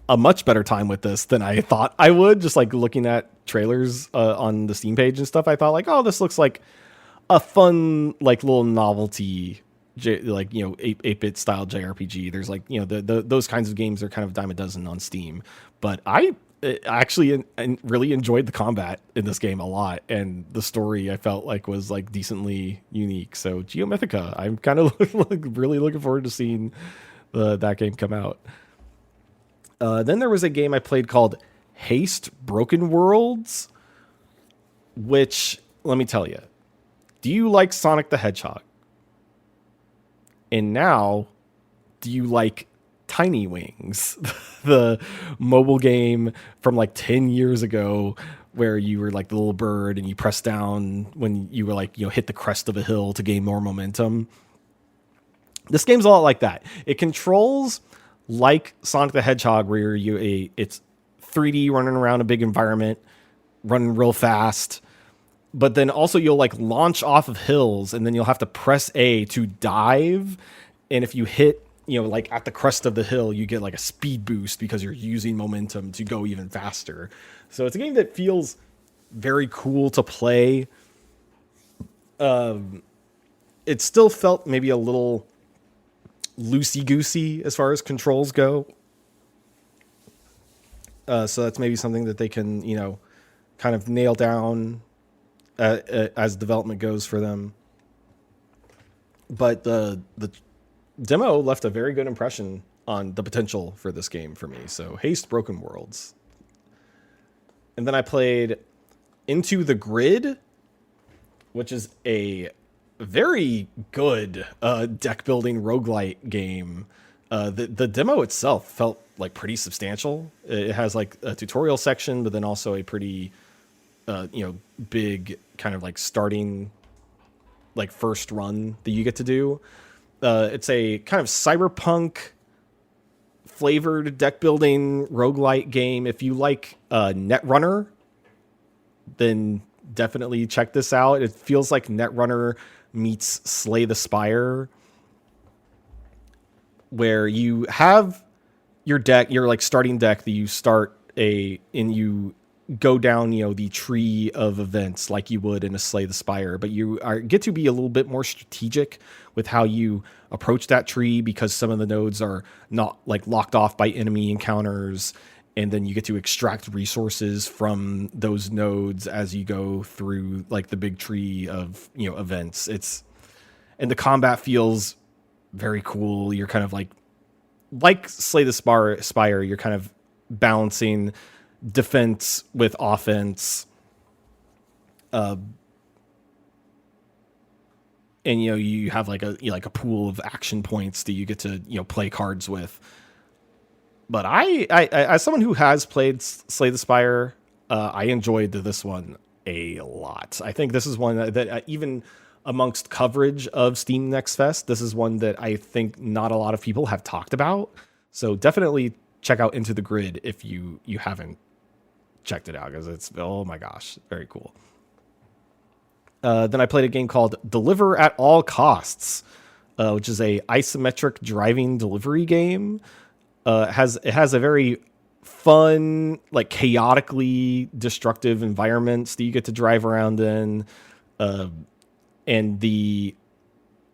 a much better time with this than I thought I would. Just like looking at trailers on the Steam page and stuff, I thought like, oh, this looks like a fun, like little novelty, like, 8-bit style JRPG. There's like, those kinds of games are kind of dime a dozen on Steam, but I actually really enjoyed the combat in this game a lot, and the story I felt like was like decently unique. So Geomythica, I'm kind of really looking forward to seeing that game come out. Then there was a game I played called Haste Broken Worlds, which, let me tell you, do you like Sonic the Hedgehog? And now, do you like Tiny Wings, the mobile game from like 10 years ago where you were like the little bird and you press down when you were like, hit the crest of a hill to gain more momentum? This game's a lot like that. It controls like Sonic the Hedgehog, where it's 3D running around a big environment, running real fast, but then also you'll like launch off of hills, and then you'll have to press A to dive. And if you hit, like at the crest of the hill, you get like a speed boost because you're using momentum to go even faster. So it's a game that feels very cool to play. It still felt maybe a little loosey-goosey as far as controls go. So that's maybe something that they can, kind of nail down as development goes for them. But the demo left a very good impression on the potential for this game for me. So Haste Broken Worlds. And then I played Into the Grid, which is a very good deck building roguelite game. The demo itself felt like pretty substantial. It has like a tutorial section, but then also a pretty big kind of like starting like first run that you get to do. It's a kind of cyberpunk flavored deck building roguelite game. If you like Netrunner, then definitely check this out. It feels like Netrunner meets Slay the Spire. where you have your deck, your like starting deck that you start and you go down, the tree of events like you would in a Slay the Spire, but you get to be a little bit more strategic with how you approach that tree, because some of the nodes are not like locked off by enemy encounters, and then you get to extract resources from those nodes as you go through like the big tree of events. And the combat feels very cool. You're kind of like Slay the Spire, you're kind of balancing defense with offense. And you have like a pool of action points that you get to play cards with. But I as someone who has played Slay the Spire, I enjoyed this one a lot. I think this is one that even amongst coverage of Steam Next Fest, this is one that I think not a lot of people have talked about. So definitely check out Into the Grid if you haven't checked it out, because it's, oh my gosh, very cool. Then I played a game called Deliver at All Costs, which is a isometric driving delivery game. It has a very fun, like chaotically destructive environments that you get to drive around in. And the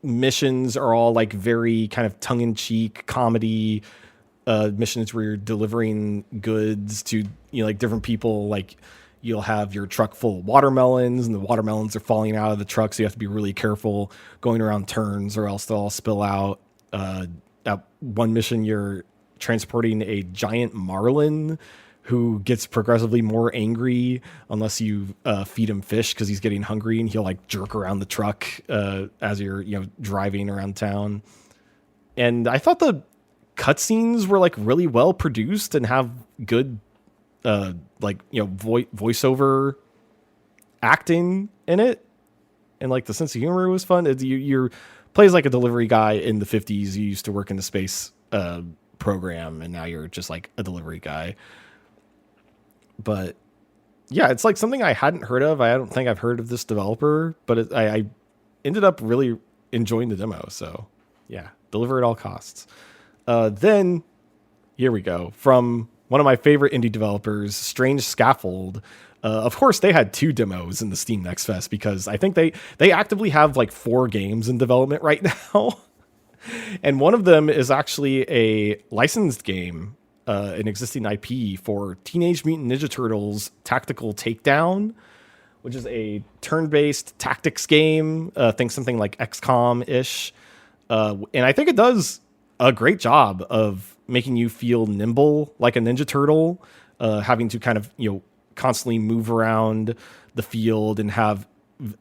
missions are all like very kind of tongue-in-cheek comedy missions where you're delivering goods to like different people. Like you'll have your truck full of watermelons, and the watermelons are falling out of the truck, so you have to be really careful going around turns, or else they'll all spill out. At one mission, you're transporting a giant marlin who gets progressively more angry unless you feed him fish, because he's getting hungry, and he'll like jerk around the truck as you're driving around town. And I thought the cutscenes were like really well produced and have good voiceover acting in it, and like the sense of humor was fun. You're plays like a delivery guy in the 50s. You used to work in the space program, and now you're just like a delivery guy. But yeah, it's like something I hadn't heard of. I don't think I've heard of this developer, but I ended up really enjoying the demo. So yeah, Deliver at All Costs. Then here we go, from one of my favorite indie developers, Strange Scaffold. Of course, they had 2 demos in the Steam Next Fest, because I think they actively have like 4 games in development right now. And one of them is actually a licensed game, an existing IP for Teenage Mutant Ninja Turtles Tactical Takedown, which is a turn-based tactics game. Think something like XCOM-ish. And I think it does a great job of making you feel nimble like a Ninja Turtle, having to kind of, constantly move around the field and have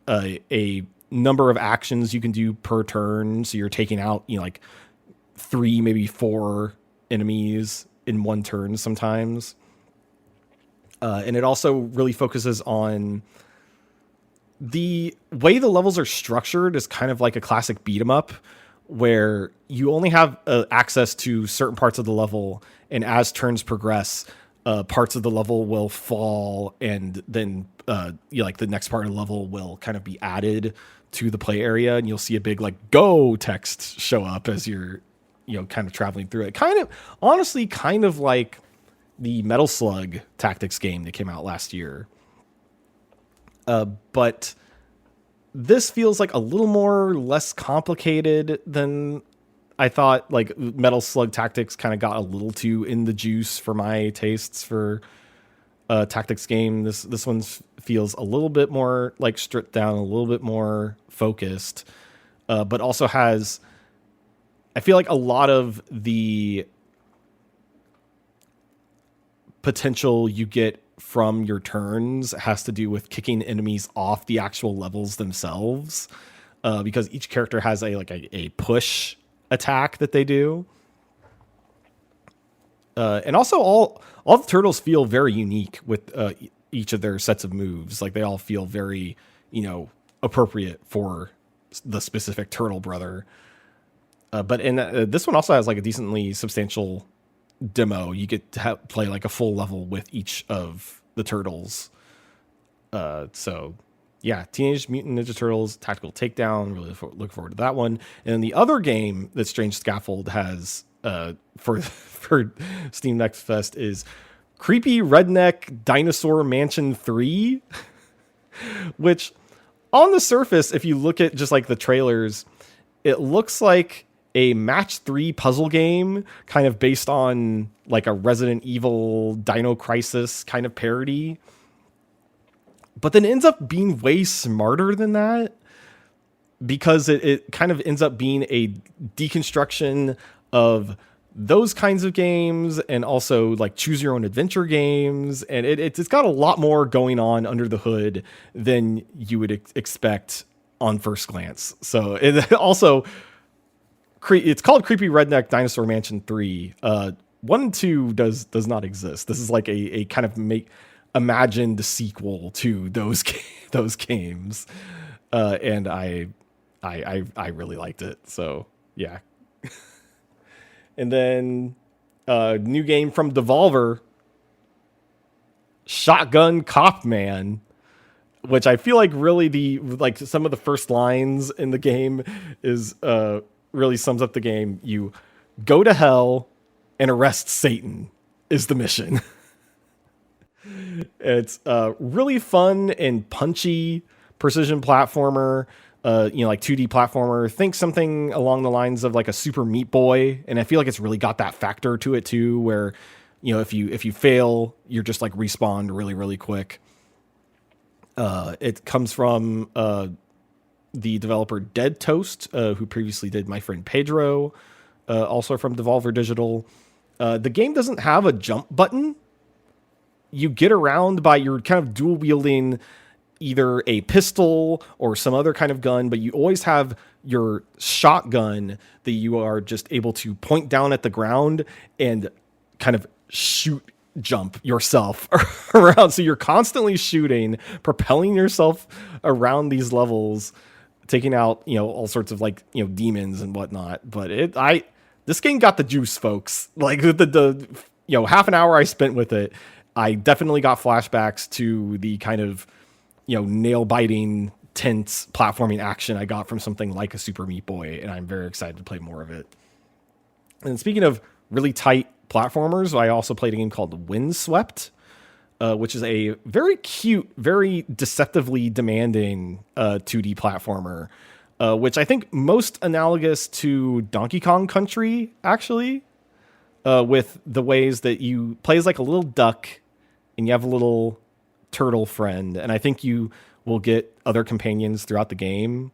a number of actions you can do per turn. So you're taking out, like 3, maybe 4 enemies in one turn sometimes. And it also really focuses on the way the levels are structured is kind of like a classic beat 'em up, where you only have access to certain parts of the level, and as turns progress, parts of the level will fall, and then like the next part of the level will kind of be added to the play area, and you'll see a big like "go" text show up as you're kind of traveling through it. Honestly, kind of like the Metal Slug tactics game that came out last year. But this feels like a little more less complicated than I thought. Like Metal Slug Tactics kind of got a little too in the juice for my tastes for a tactics game. This one feels a little bit more like stripped down, a little bit more focused, but also has, I feel like a lot of the potential you get from your turns has to do with kicking enemies off the actual levels themselves, because each character has a push attack that they do, and also all the turtles feel very unique with each of their sets of moves. Like they all feel very appropriate for the specific turtle brother. But in this one also has like a decently substantial demo. You get to play like a full level with each of the turtles. So yeah, Teenage Mutant Ninja Turtles Tactical Takedown. Really look forward to that one. And then the other game that Strange Scaffold has for Steam Next Fest is Creepy Redneck Dinosaur Mansion 3, which on the surface, if you look at just like the trailers, it looks like a match 3 puzzle game kind of based on like a Resident Evil Dino Crisis kind of parody. But then it ends up being way smarter than that, because it kind of ends up being a deconstruction of those kinds of games and also like choose your own adventure games. And it's got a lot more going on under the hood than you would expect on first glance. So it also, it's called Creepy Redneck Dinosaur Mansion 3. 1 and 2 does not exist. This is like a kind of imagined sequel to those games. And I really liked it. So yeah. And then new game from Devolver, Shotgun Cop Man, which I feel like really some of the first lines in the game is really sums up the game. You go to hell and arrest Satan is the mission. It's really fun and punchy precision platformer. Like 2D platformer. Think something along the lines of like a Super Meat Boy, and I feel like it's really got that factor to it too, where if you fail, you're just like respawned really, really quick. It comes from the developer Dead Toast, who previously did My Friend Pedro, also from Devolver Digital. The game doesn't have a jump button. You get around by your kind of dual wielding either a pistol or some other kind of gun, but you always have your shotgun that you are just able to point down at the ground and kind of jump yourself around. So you're constantly shooting, propelling yourself around these levels, taking out, all sorts of like, demons and whatnot. But this game got the juice, folks. Like the half an hour I spent with it, I definitely got flashbacks to the kind of, nail-biting, tense platforming action I got from something like a Super Meat Boy, and I'm very excited to play more of it. And speaking of really tight platformers, I also played a game called Windswept, which is a very cute, very deceptively demanding 2D platformer, which I think most analogous to Donkey Kong Country, actually, with the ways that you play as like a little duck, and you have a little turtle friend, and I think you will get other companions throughout the game,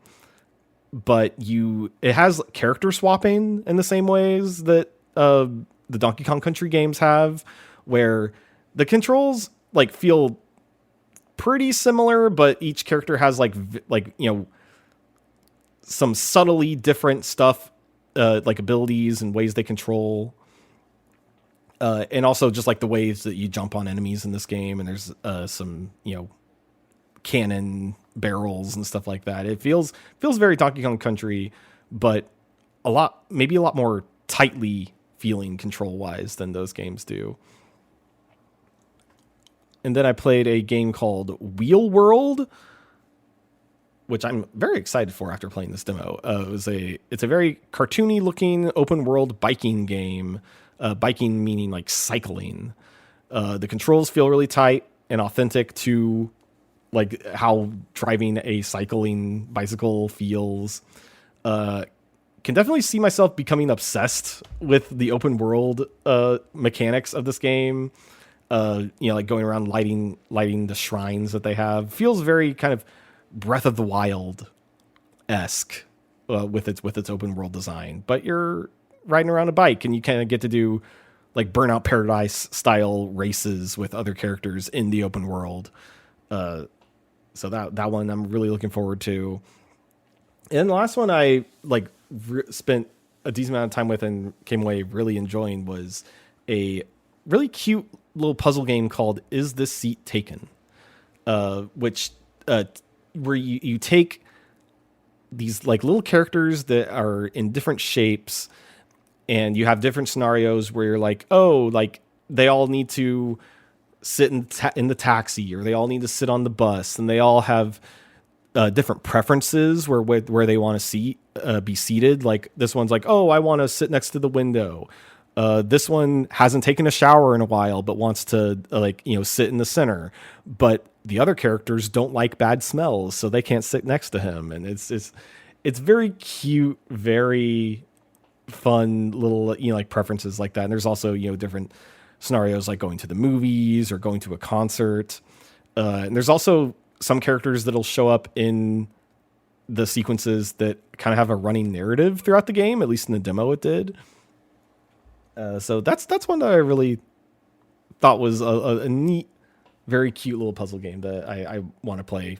but it has character swapping in the same ways that the Donkey Kong Country games have, where the controls like feel pretty similar, but each character has like some subtly different stuff, like abilities and ways they control. And also just like the ways that you jump on enemies in this game, and there's some cannon barrels and stuff like that. It feels very Donkey Kong Country, but maybe a lot more tightly feeling control wise than those games do. And then I played a game called Wheel World, which I'm very excited for after playing this demo. It's a very cartoony looking open world biking game. Biking meaning like cycling. The controls feel really tight and authentic to like how driving a cycling bicycle feels. Can definitely see myself becoming obsessed with the open world mechanics of this game. Like going around lighting the shrines that they have. Feels very kind of Breath of the Wild-esque with its open world design. But you're riding around a bike, and you kind of get to do like Burnout Paradise style races with other characters in the open world. So that one I'm really looking forward to. And the last one I spent a decent amount of time with and came away really enjoying was a really cute little puzzle game called Is This Seat Taken? Which where you take these like little characters that are in different shapes, and you have different scenarios where you're like, oh, like they all need to sit in the taxi, or they all need to sit on the bus, and they all have different preferences where they want to be seated. Like this one's like, oh, I want to sit next to the window. This one hasn't taken a shower in a while, but wants to sit in the center. But the other characters don't like bad smells, so they can't sit next to him. And it's very cute, very fun little, like preferences like that. And there's also, different scenarios like going to the movies or going to a concert. And there's also some characters that'll show up in the sequences that kind of have a running narrative throughout the game, at least in the demo it did. So that's one that I really thought was a neat, very cute little puzzle game that I want to play,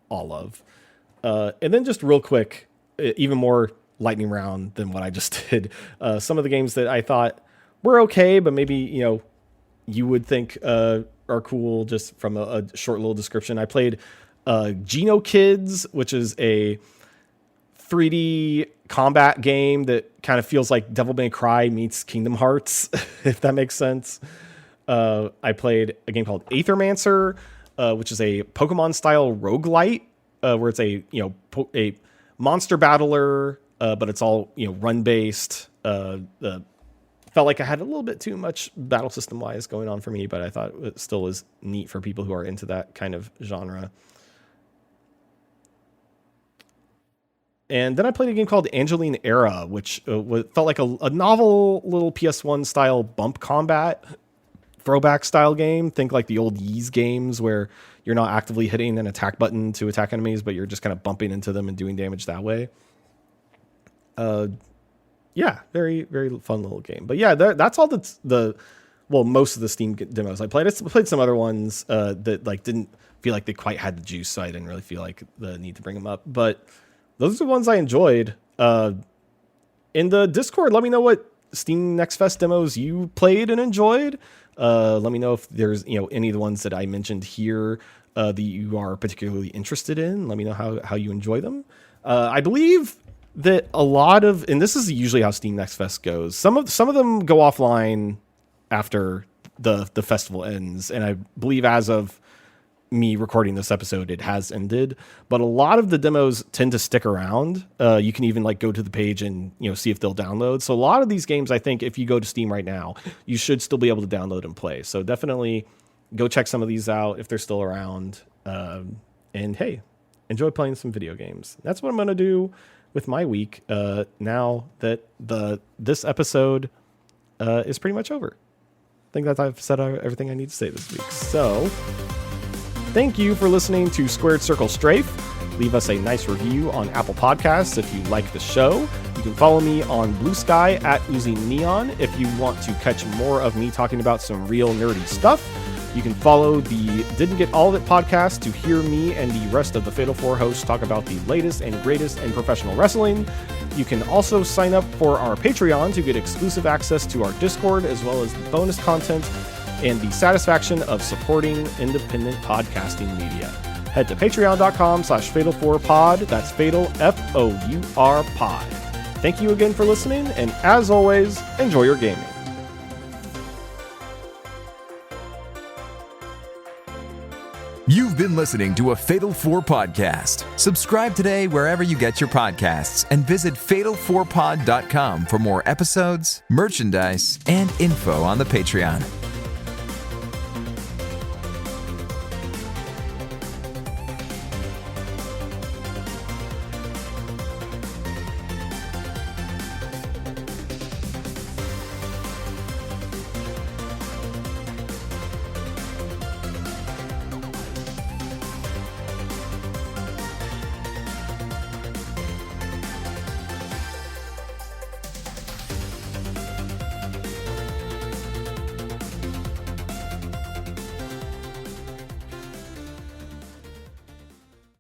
all of. And then just real quick, even more lightning round than what I just did. Some of the games that I thought were okay, but maybe, you would think are cool just from a short little description. I played Geno Kids, which is a 3D combat game that kind of feels like Devil May Cry meets Kingdom Hearts, if that makes sense. I played a game called Aethermancer, which is a Pokemon-style roguelite, where it's a monster battler, but it's all run-based. Felt like I had a little bit too much battle system-wise going on for me, but I thought it still was neat for people who are into that kind of genre. And then I played a game called Angeline Era, which felt like a novel little PS1 style bump combat throwback style game. Think like the old Ys games where you're not actively hitting an attack button to attack enemies, but you're just kind of bumping into them and doing damage that way. Yeah, very, very fun little game. But yeah, that's all most of the Steam demos I played. I played some other ones that didn't feel like they quite had the juice, so I didn't really feel like the need to bring them up. But those are the ones I enjoyed. In the Discord, let me know what Steam Next Fest demos you played and enjoyed. Let me know if there's any of the ones that I mentioned here that you are particularly interested in. Let me know how you enjoy them. I believe that a lot of, and this is usually how Steam Next Fest goes, some of them go offline after the festival ends, and I believe as of me recording this episode, it has ended. But a lot of the demos tend to stick around. You can even go to the page and see if they'll download. So a lot of these games, I think, if you go to Steam right now, you should still be able to download and play. So definitely go check some of these out if they're still around. And hey, enjoy playing some video games. That's what I'm going to do with my week now that this episode is pretty much over. I think that I've said everything I need to say this week. So thank you for listening to Squared Circle Strafe. Leave us a nice review on Apple Podcasts if you like the show. You can follow me on Blue Sky at Oozing Neon if you want to catch more of me talking about some real nerdy stuff. You can follow the Didn't Get All of It podcast to hear me and the rest of the Fatal 4 hosts talk about the latest and greatest in professional wrestling. You can also sign up for our Patreon to get exclusive access to our Discord, as well as bonus content and the satisfaction of supporting independent podcasting media. Head to patreon.com/fatal4pod. That's fatal, F-O-U-R pod. Thank you again for listening, and as always, enjoy your gaming. You've been listening to a Fatal 4 podcast. Subscribe today wherever you get your podcasts and visit fatal4pod.com for more episodes, merchandise, and info on the Patreon.